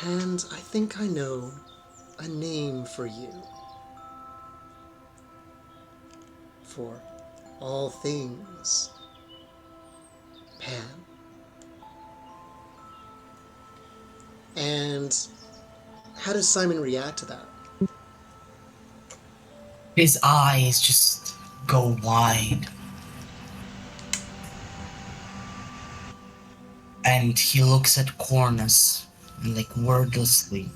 And I think I know a name for you. For all things, Pan." And how does Simon react to that? His eyes just go wide. And he looks at Cornus, and like wordlessly,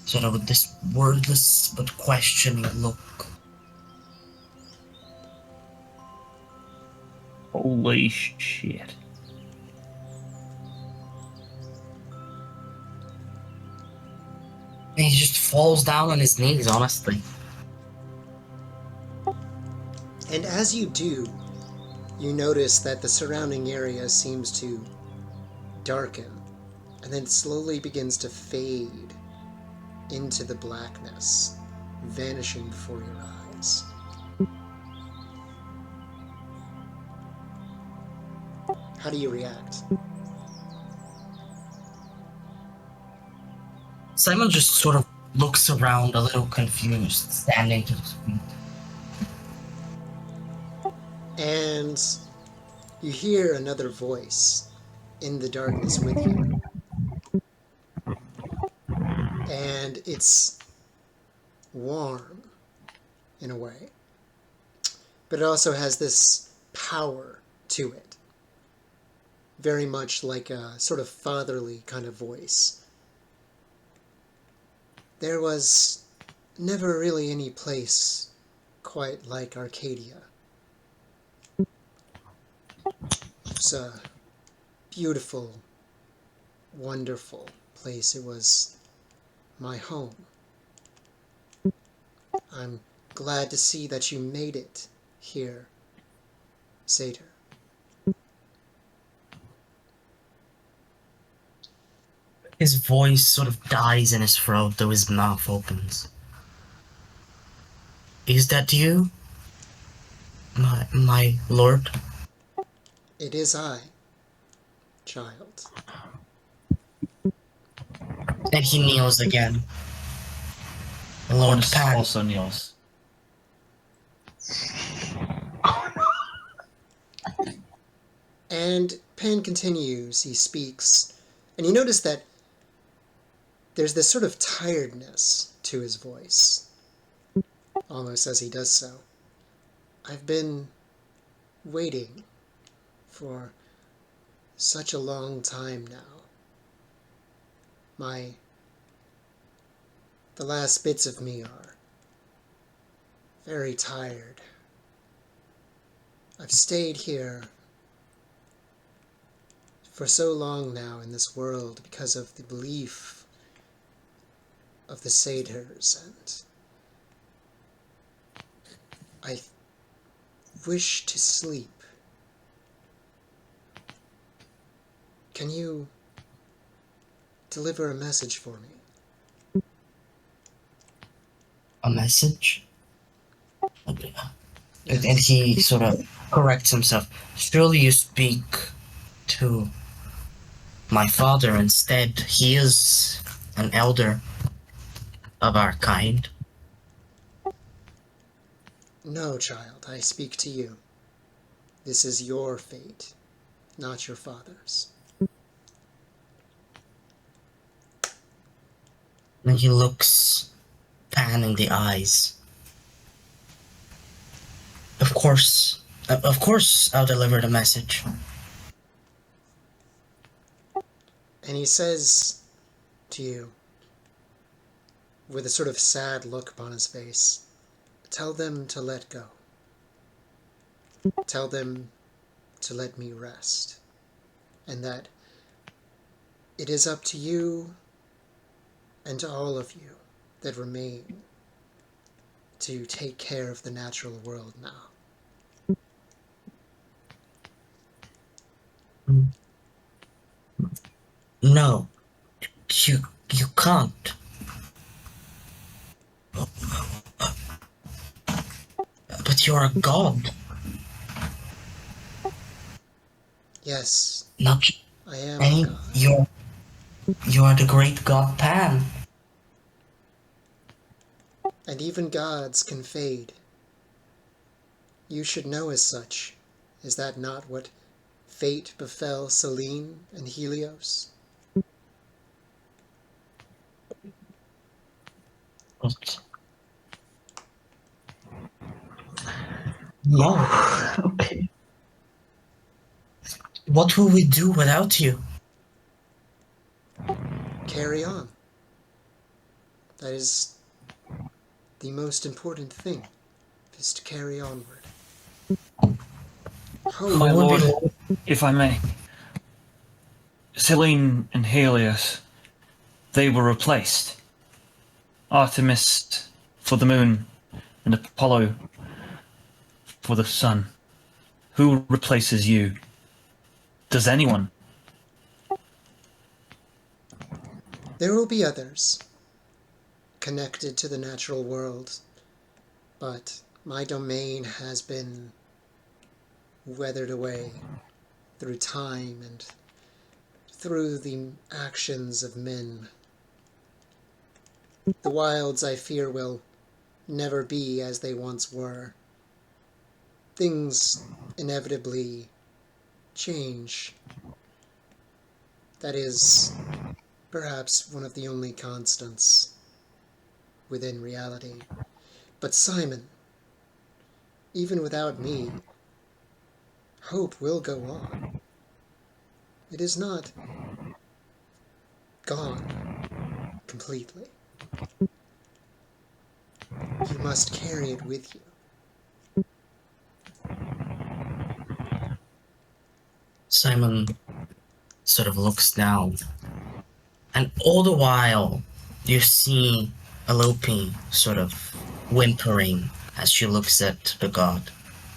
sort of with this wordless but questioning look. Holy shit. And he just falls down on his knees, honestly. And as you do, you notice that the surrounding area seems to darken, and then slowly begins to fade into the blackness, vanishing before your eyes. How do you react? Simon just sort of looks around a little confused, standing to his feet. And you hear another voice in the darkness with you. And it's warm in a way, but it also has this power to it, very much like a sort of fatherly kind of voice. There was never really any place quite like Arcadia. It's a beautiful, wonderful place. It was my home. I'm glad to see that you made it here, Satyr. His voice sort of dies in his throat, though his mouth opens. Is that you? My lord? It is I, child. And he kneels again. Lord Cornus Pan. also kneels. And Pan continues, he speaks, and you notice that there's this sort of tiredness to his voice, almost as he does so. I've been waiting for such a long time now. The last bits of me are very tired. I've stayed here for so long now in this world because of the belief of the satyrs, and I wish to sleep. Can you deliver a message for me? A message? And he sort of corrects himself. Surely you speak to my father instead. He is an elder of our kind. No, child, I speak to you. This is your fate, not your father's. And he looks Pan in the eyes. Of course, I'll deliver the message. And he says to you, with a sort of sad look upon his face, tell them to let go. Tell them to let me rest. And that it is up to you and to all of you that remain to take care of the natural world now. No, you can't. But you're a god. Yes, Not I am a god. you're the great god Pan. And even gods can fade. You should know as such. Is that not what fate befell Selene and Helios? But no. Okay. What will we do without you? Carry on. That is the most important thing, is to carry onward. Hope. My Who would lord, be- if I may. Selene and Helios, they were replaced. Artemis for the moon and Apollo for the sun. Who replaces you? Does anyone? There will be others connected to the natural world, but my domain has been weathered away through time and through the actions of men. The wilds, I fear, will never be as they once were. Things inevitably change. That is perhaps one of the only constants within reality. But Simon, even without me, hope will go on. It is not gone completely. You must carry it with you. Simon sort of looks down. And all the while, you see Alope sort of whimpering as she looks at the god.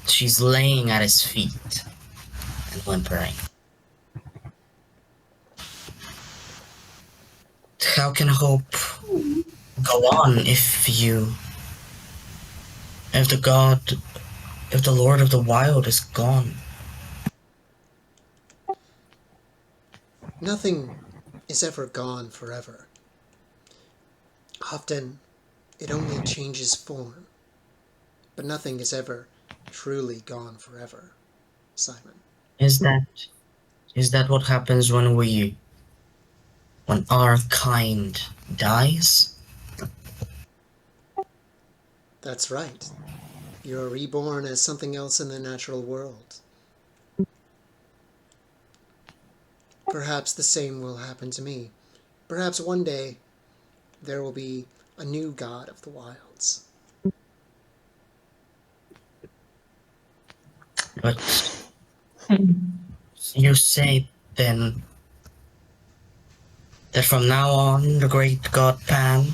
She's laying at his feet and whimpering. How can hope go on if the Lord of the Wild is gone? Nothing is ever gone forever. Often, it only changes form. But nothing is ever truly gone forever, Simon. Is that what happens when our kind dies? That's right. You are reborn as something else in the natural world. Perhaps the same will happen to me. Perhaps one day there will be a new god of the wilds. But you say then that from now on the great god Pan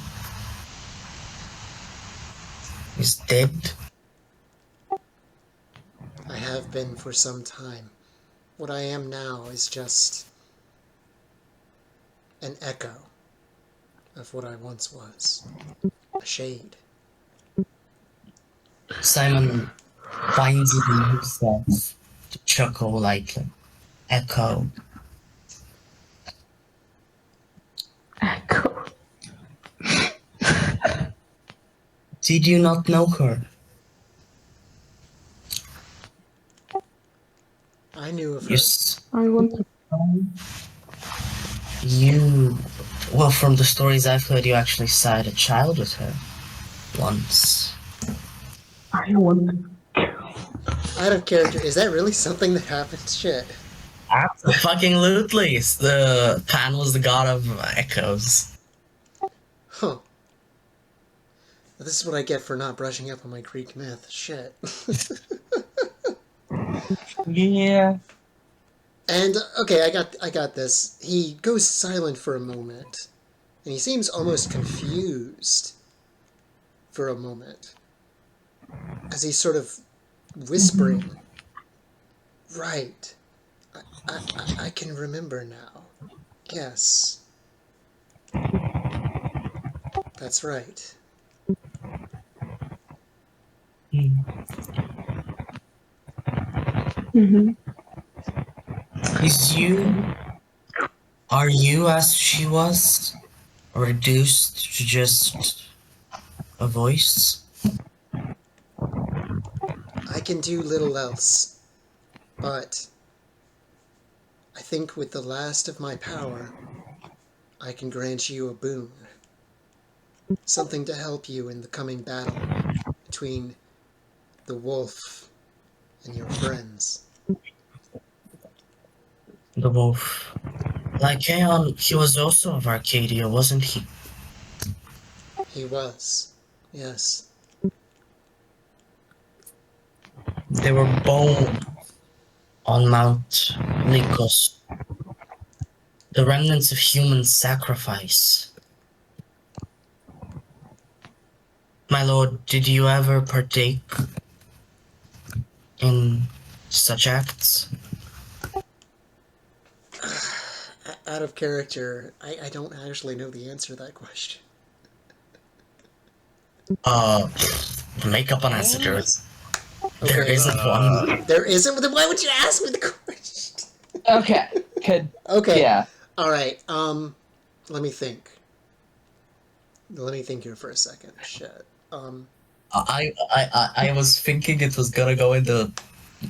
is dead? I have been for some time. What I am now is just an echo of what I once was. A shade. Simon finds it in himself to chuckle lightly. Echo. Echo. Did you not know her? I knew of her. Yes. I want to. You Well, from the stories I've heard, you actually sired a child with her once. I want. Out of character, is that really something that happened? Shit. Fucking-lutely. The Pan was the god of echoes. Huh. This is what I get for not brushing up on my Greek myth. Shit. Yeah. And okay, I got this. He goes silent for a moment, and he seems almost confused for a moment, as he's sort of whispering. Right. I can remember now. Yes. That's right. Mhm. Are you as she was? Reduced to just a voice? I can do little else, but I think with the last of my power, I can grant you a boon. Something to help you in the coming battle between the wolf and your friends. The wolf. Lycaon, he was also of Arcadia, wasn't he? He was. Yes. They were both on Mount Lycos. The remnants of human sacrifice. My lord, did you ever partake in such acts? Out of character, I don't actually know the answer to that question. Make up an answer to it. There Okay. isn't one. There isn't? Then why would you ask me the question? Okay. Could. Okay. Yeah. Alright, let me think. Let me think here for a second. Shit. I was thinking it was gonna go in the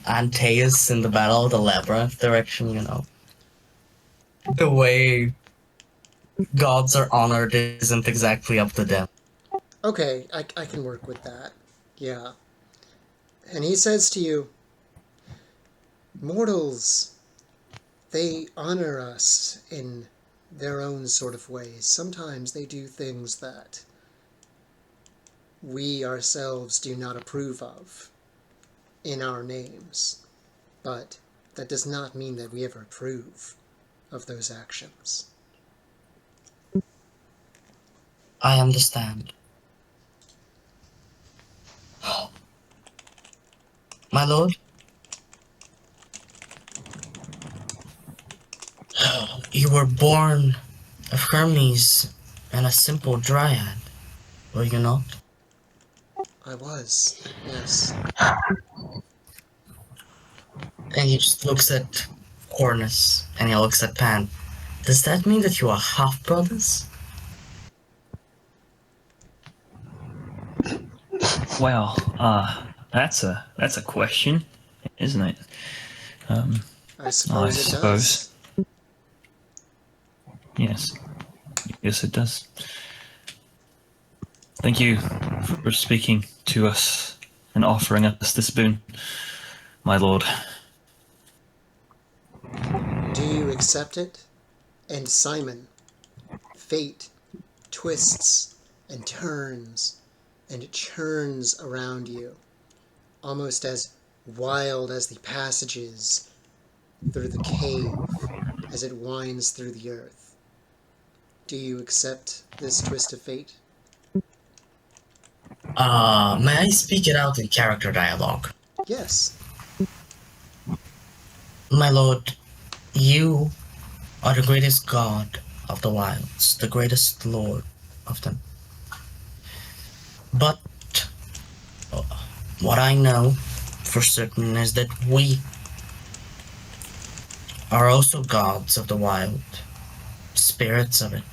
Antaeus in the Battle of the Labyrinth direction, you know. The way gods are honored isn't exactly up to them. Okay, I can work with that. Yeah. And he says to you, mortals, they honor us in their own sort of ways. Sometimes they do things that we ourselves do not approve of in our names. But that does not mean that we ever approve of those actions. I understand. My lord? You were born of Hermes and a simple dryad, were you not? I was, yes. And he just looks at Hornus and he looks at Pan. Does that mean that you are half brothers? Well, that's a question, isn't it? I suppose it suppose. does. Yes. Yes, it does. Thank you for speaking to us and offering us this boon, my lord. Do you accept it? And Simon, fate twists and turns and churns around you, almost as wild as the passages through the cave as it winds through the earth. Do you accept this twist of fate? May I speak it out in character dialogue? Yes. My lord, you are the greatest god of the wilds, the greatest lord of them. But what I know for certain is that we are also gods of the wild, spirits of it.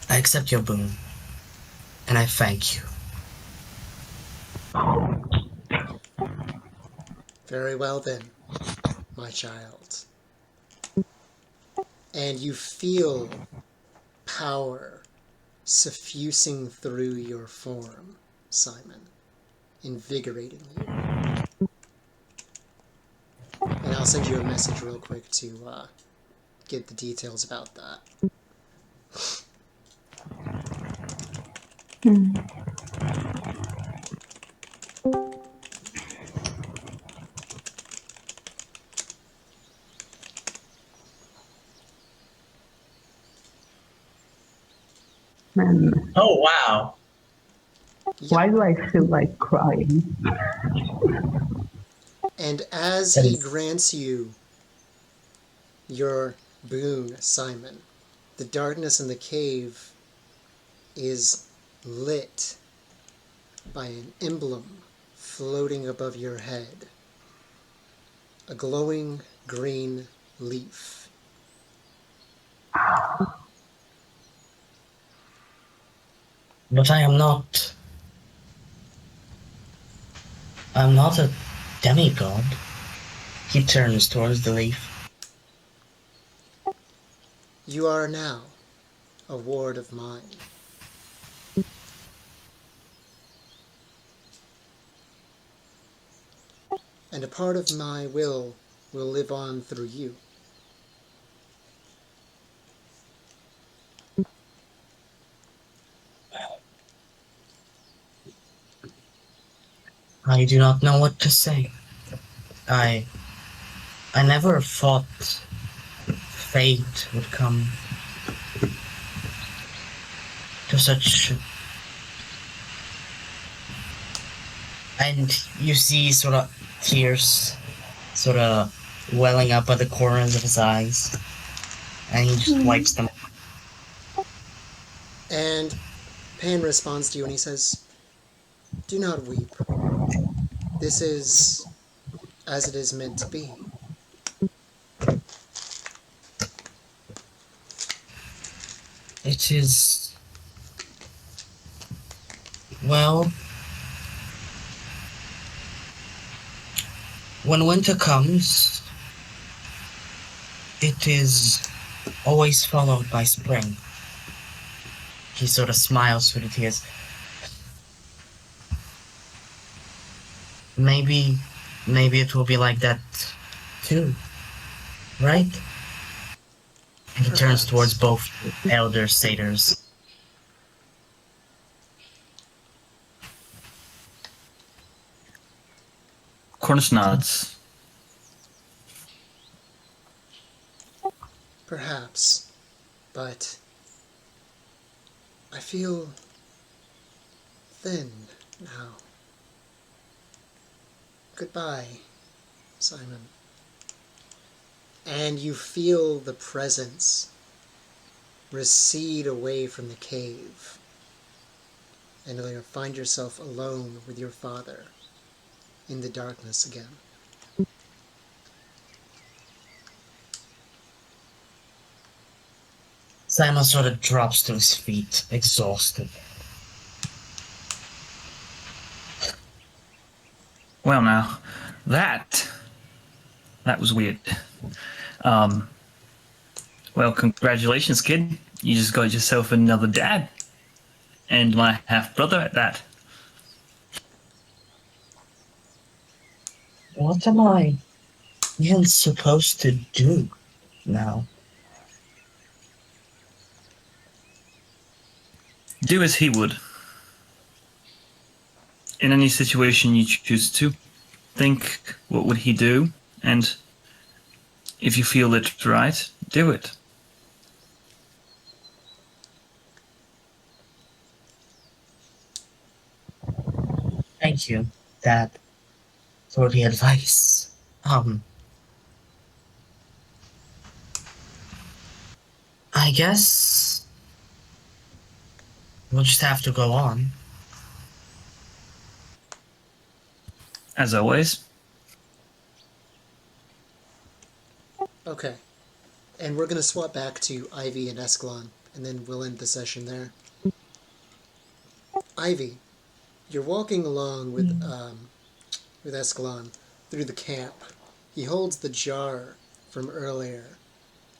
I accept your boon, and I thank you. Very well then, my child. And you feel power suffusing through your form, Simon, invigorating you. And I'll send you a message real quick to get the details about that. Man, Oh wow. why do I feel like crying? And as That he is grants you your boon, Simon, the darkness in the cave is lit by an emblem floating above your head. A glowing green leaf. But I'm not a demigod. He turns towards the leaf. You are now a ward of mine. And a part of my will live on through you. I do not know what to say. I never thought fate would come to such. And you see sort of tears sort of welling up at the corners of his eyes. And he just wipes them. And Pan responds to you and he says, "Do not weep. This is as it is meant to be." It is. Well, when winter comes, it is always followed by spring. He sort of smiles through the tears. Maybe it will be like that too, right? And he turns towards both elder satyrs. Cornish nods. Perhaps. But I feel thin now. Goodbye, Simon. And you feel the presence recede away from the cave. And you'll find yourself alone with your father in the darkness again. Simon sort of drops to his feet, exhausted. Well, now, that was weird. Um, well, congratulations, kid. You just got yourself another dad. And my half-brother at that. What am I even supposed to do now? Do as he would. In any situation you choose to, think what would he do, and if you feel it's right, do it. Thank you, Dad, for the advice. I guess we'll just have to go on. As always. Okay. And we're going to swap back to Ivy and Escalon, and then we'll end the session there. Ivy, you're walking along with Escalon through the camp. He holds the jar from earlier,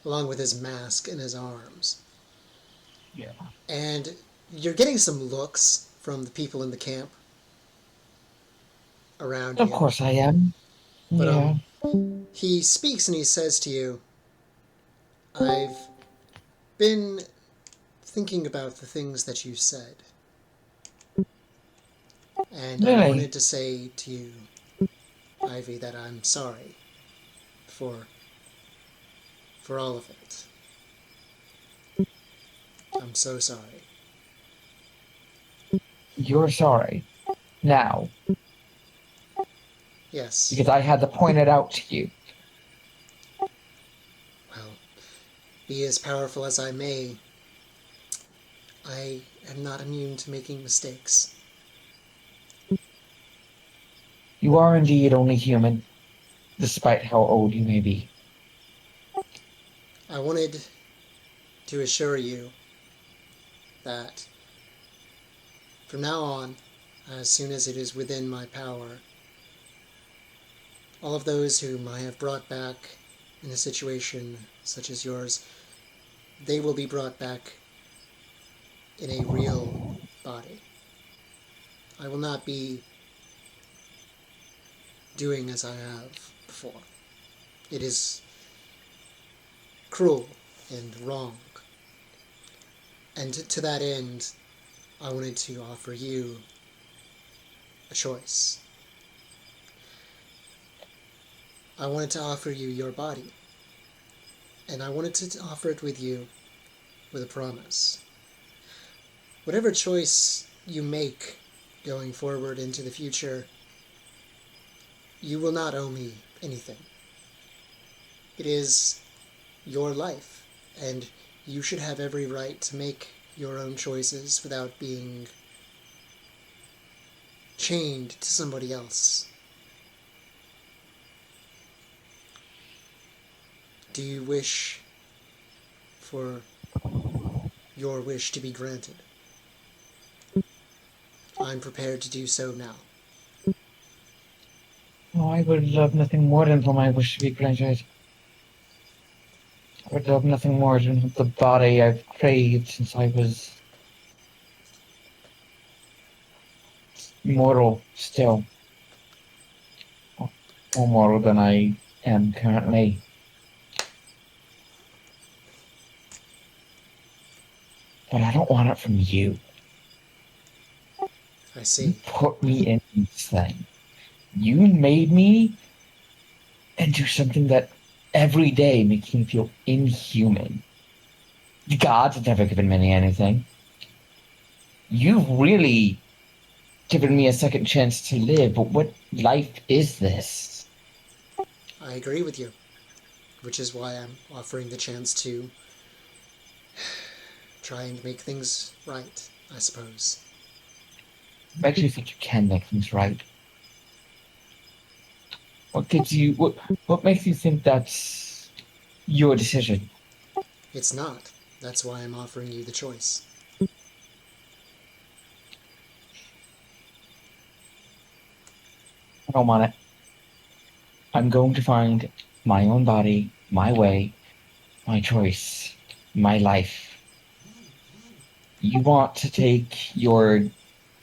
along with his mask in his arms. And you're getting some looks from the people in the camp around Of you. course I am. But Yeah. he speaks and he says to you, I've been thinking about the things that you said. And I Really? wanted to say to you, Ivy, that I'm sorry for all of it. I'm so sorry. You're sorry. Now. Yes. Because I had to point it out to you. Well, be as powerful as I may, I am not immune to making mistakes. You are indeed only human, despite how old you may be. I wanted to assure you that from now on, as soon as it is within my power, all of those whom I have brought back in a situation such as yours, they will be brought back in a real body. I will not be doing as I have before. It is cruel and wrong. And to that end, I wanted to offer you a choice. I wanted to offer you your body. And I wanted to offer it with you with a promise. Whatever choice you make going forward into the future, you will not owe me anything. It is your life, and you should have every right to make your own choices without being chained to somebody else. Do you wish for your wish to be granted? I'm prepared to do so now. Oh, I would love nothing more than for my wish to be granted. I would love nothing more than have the body I've craved since I was mortal still. More mortal than I am currently. But I don't want it from you. I You see. put me in this thing. You made me into something that every day makes me feel inhuman. The gods have never given me anything. You've really given me a second chance to live, but what life is this? I agree with you, which is why I'm offering the chance to try and make things right, I suppose. What makes you think you can make things right? What makes you think that's your decision? It's not. That's why I'm offering you the choice. I don't want it. I'm going to find my own body, my way, my choice, my life. You want to take your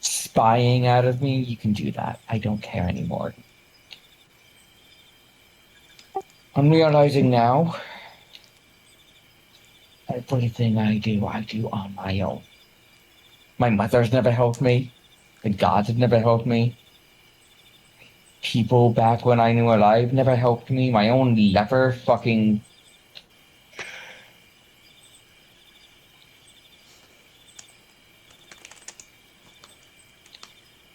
spying out of me? You can do that. I don't care anymore. I'm realizing now everything I do on my own. My mother's never helped me. The gods have never helped me. People back when I knew alive never helped me. My own lever fucking.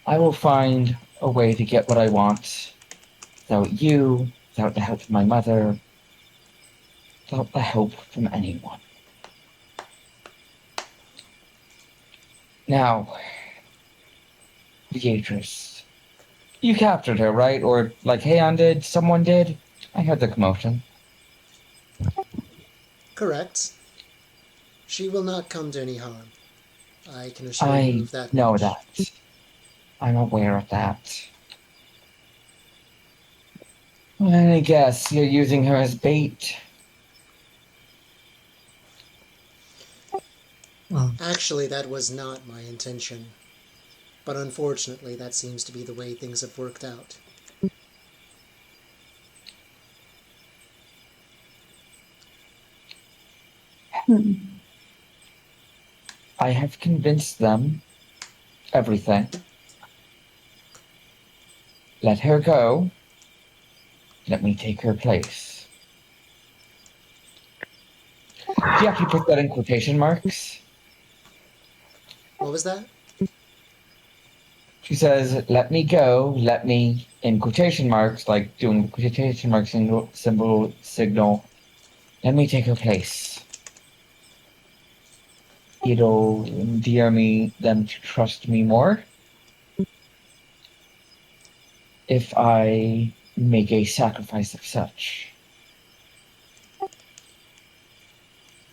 I will find a way to get what I want without you, without the help from my mother, without the help from anyone. Now, Beatrice. You captured her, right? Or like Heian did? Someone did? I heard the commotion. Correct. She will not come to any harm. I can assure you I of that know much. that. I'm aware of that. And I guess you're using her as bait. Actually, that was not my intention. But unfortunately, that seems to be the way things have worked out. I have convinced them everything. Let her go. Let me take her place. She actually put that in quotation marks. What was that? She says, let me go, let me, in quotation marks, like doing the quotation mark signal, let me take her place. It'll endear them to trust me more if I make a sacrifice of such.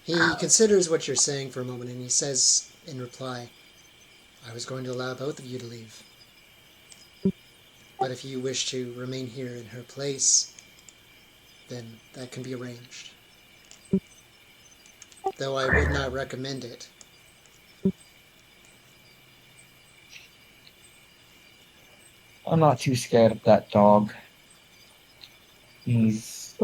He considers what you're saying for a moment, and he says in reply, I was going to allow both of you to leave. But if you wish to remain here in her place, then that can be arranged. Though I would not recommend it. I'm not too scared of that dog. He's...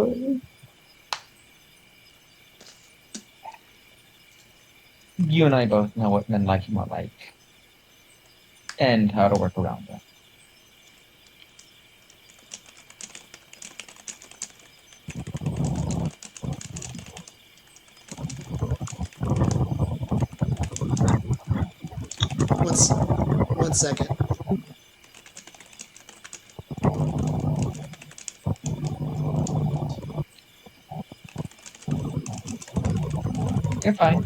You and I both know what men like him are like. And how to work around them. One second. You're fine.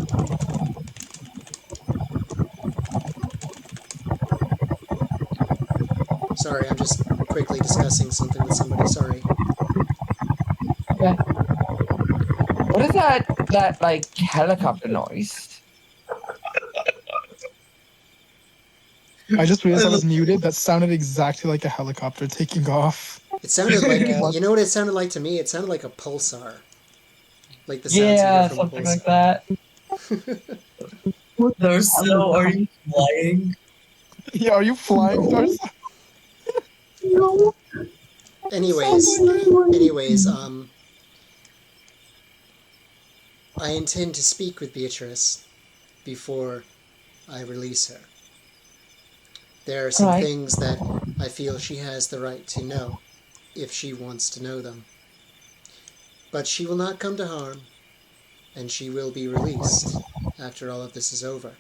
Sorry, I'm just quickly discussing something with somebody. Sorry. Okay. What is that like helicopter noise? I just realized I was muted. That sounded exactly like a helicopter taking off. It sounded like, Yeah. you know what it sounded like to me? It sounded like a pulsar. Like the sounds you Yeah, hear from a something like pulsar. that. So are you flying? Yeah, are you flying, Darcy? No. anyways, I intend to speak with Beatrice before I release her. There are some Alright. things that I feel she has the right to know, if she wants to know them. But she will not come to harm, and she will be released after all of this is over.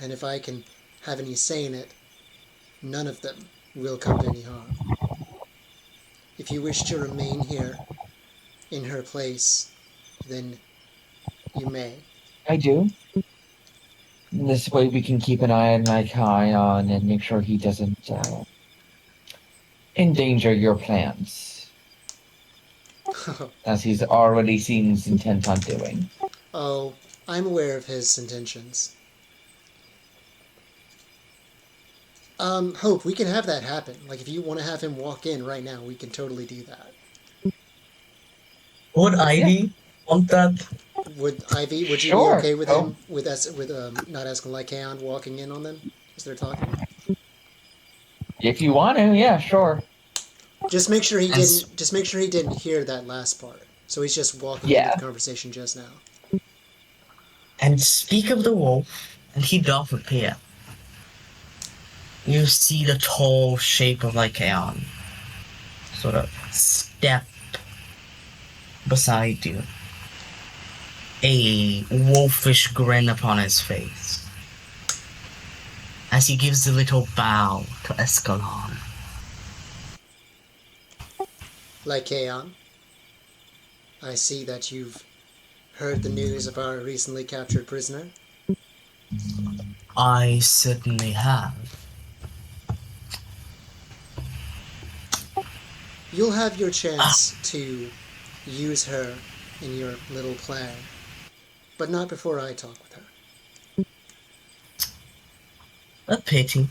And if I can have any say in it, none of them will come to any harm. If you wish to remain here, in her place, then you may. I do. This way we can keep an eye on and make sure he doesn't endanger your plans, as he's already seems intent on doing. Oh, I'm aware of his intentions. Hope, we can have that happen. Like, if you want to have him walk in right now, we can totally do that. Would Ivy want that? Would Ivy, would you Sure. be okay with Oh. him, with not asking Lycaon walking in on them as they're talking? If you want to, yeah, sure. Just make sure he As- didn't. Just make sure he didn't hear that last part. So he's just walking Yeah. into the conversation just now. And speak of the wolf, and he doth appear. You see the tall shape of Lycaon sort of step beside you. A wolfish grin upon his face as he gives a little bow to Escalon. Lycaon, I see that you've heard the news of our recently captured prisoner. I certainly have. You'll have your chance to use her in your little plan, but not before I talk with her. A pity.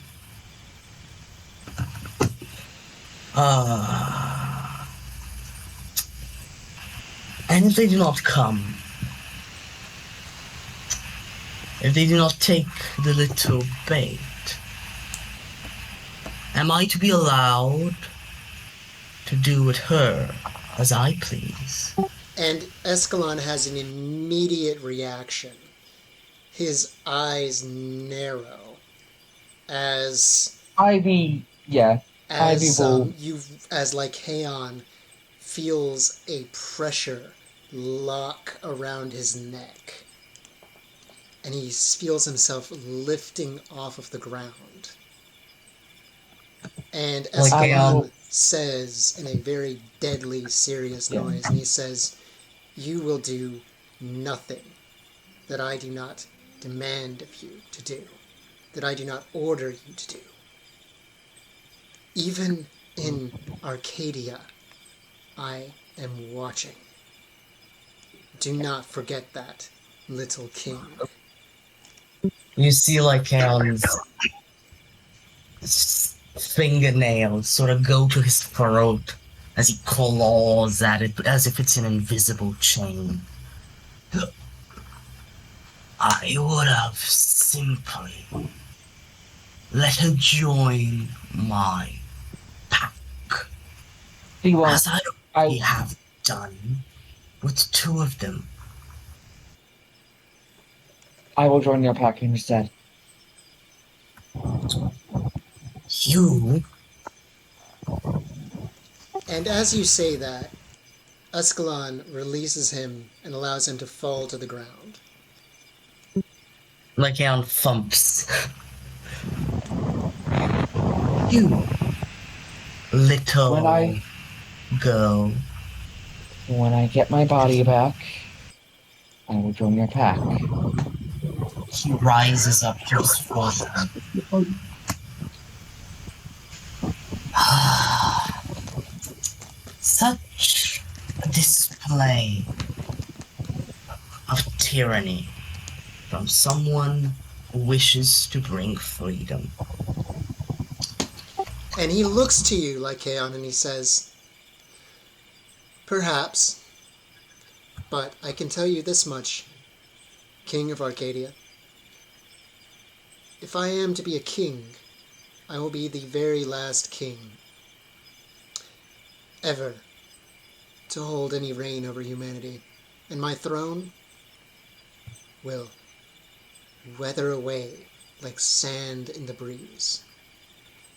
And if they do not come, if they do not take the little bait? Am I to be allowed to do with her as I please? And Escalon has an immediate reaction. His eyes narrow as Ivy, yeah. Ivy will. as Lycaon feels a pressure lock around his neck, and he feels himself lifting off of the ground. And Escalon says in a very deadly, serious noise, and he says, "You will do nothing that I do not demand of you to do, that I do not order you to do. Even in Arcadia, I am watching. Do not forget that, little king." You see Lycaon's fingernails sort of go to his throat as he claws at it as if it's an invisible chain. I would have simply let her join my pack, He won't. as I already have done with two of them. I will join your pack instead. You? And as you say that, Escalon releases him and allows him to fall to the ground. Lycaon thumps. You, little girl. When I get my body back, I will join your pack. He rises up to his full height. Such a display of tyranny from someone who wishes to bring freedom. And he looks to you, Lycaon, and he says, "Perhaps, but I can tell you this much, King of Arcadia. If I am to be a king, I will be the very last king ever to hold any reign over humanity, and my throne will weather away like sand in the breeze.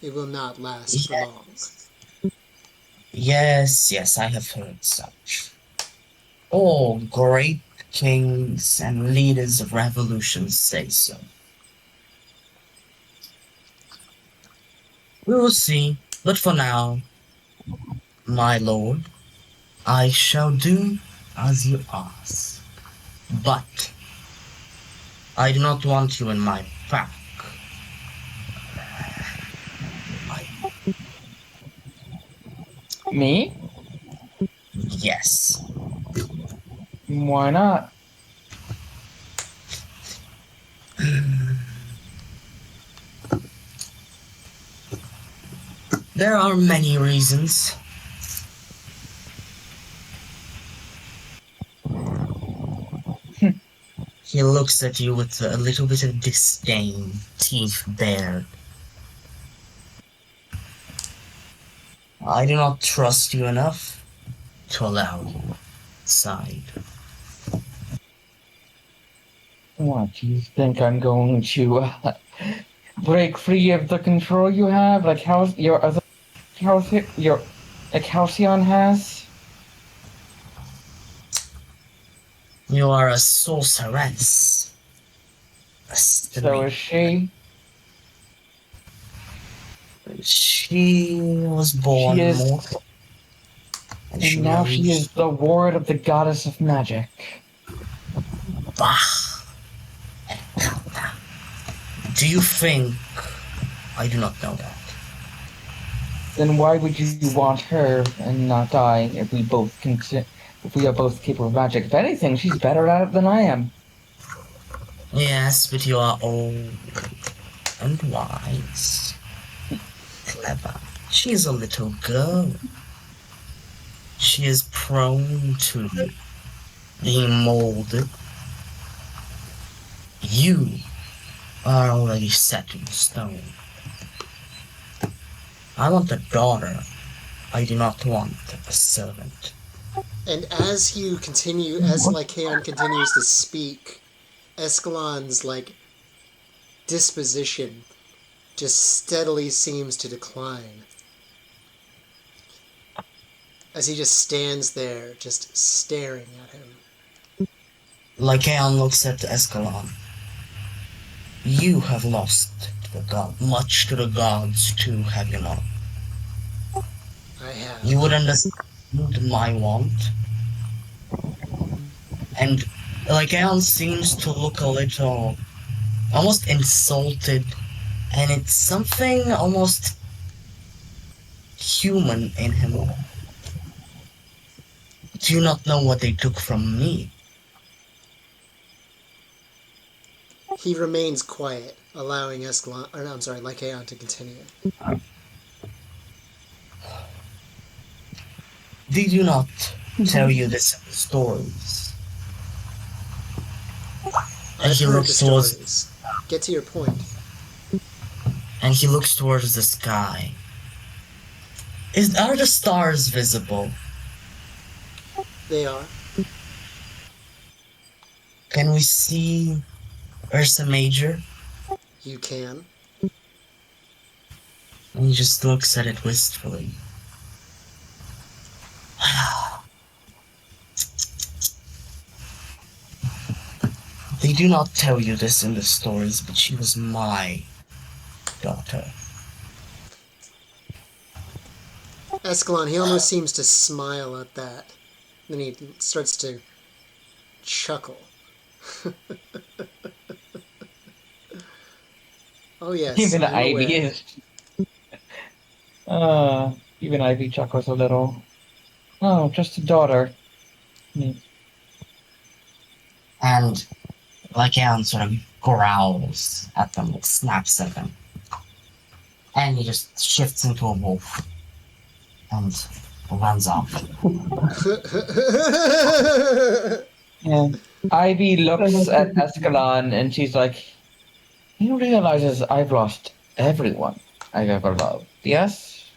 It will not last for long." Yes, I have heard such. All great kings and leaders of revolutions say so. We will see, but for now, my lord, I shall do as you ask. But I do not want you in my pack. Me? Yes. Why not? There are many reasons. He looks at you with a little bit of disdain, teeth bared. I do not trust you enough to allow you inside. What, do you think I'm going to break free of the control you have, like how your other, like Halcyon has? You are a sorceress. So is she. She was born She is- mortal. And now she is the ward of the goddess of magic. Bah. Do you think I do not know that? Then why would you want her and not I if we both if we are both capable of magic? If anything, she's better at it than I am. Yes, but you are old and wise. Clever. She is a little girl. She is prone to being molded You are already set in stone. I want a daughter. I do not want a servant. And as Lycaon continues to speak, Escalon's disposition just steadily seems to decline. As he just stands there, just staring at him. Lycaon looks at Escalon. You have lost to the god, much to the gods too, have you not? I have. You would understand my want. And Lycaon seems to look a little, almost insulted, and it's something almost human in him. Do you not know what they took from me? He remains quiet, allowing Lycaon to continue. Did you not tell you this in the stories? I've he heard the looks towards, stories. Get to your point. and he looks towards the sky. Are the stars visible? They are. Can we see Ursa Major? You can. And he just looks at it wistfully. They do not tell you this in the stories, but she was my daughter. Escalon, he almost seems to smile at that. Then he starts to chuckle. Oh yes, Even I'm Ivy aware. is. Even Ivy chuckles a little. Oh, just a daughter. And Lycaon sort of growls at them, snaps at them. And he just shifts into a wolf. And runs off. And Ivy looks at Escalon and she's like, he realizes I've lost everyone I've ever loved. Yes?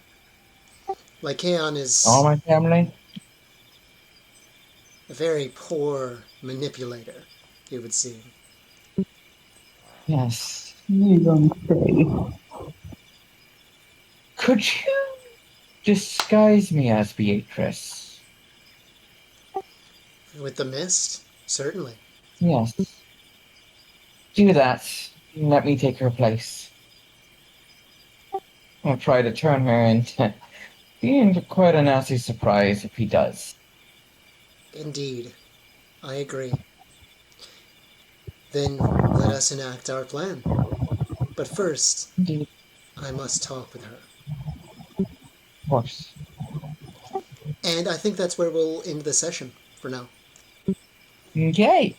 Lycaon is All my family? a very poor manipulator, it would seem. Yes. You don't say. Could you disguise me as Beatrice? With the mist? Certainly. Yes. Do that. Let me take her place. I'll try to turn her into being quite a nasty surprise if he does. Indeed. I agree. Then let us enact our plan. But first, Indeed. I must talk with her. Of course. And I think that's where we'll end the session for now. Okay.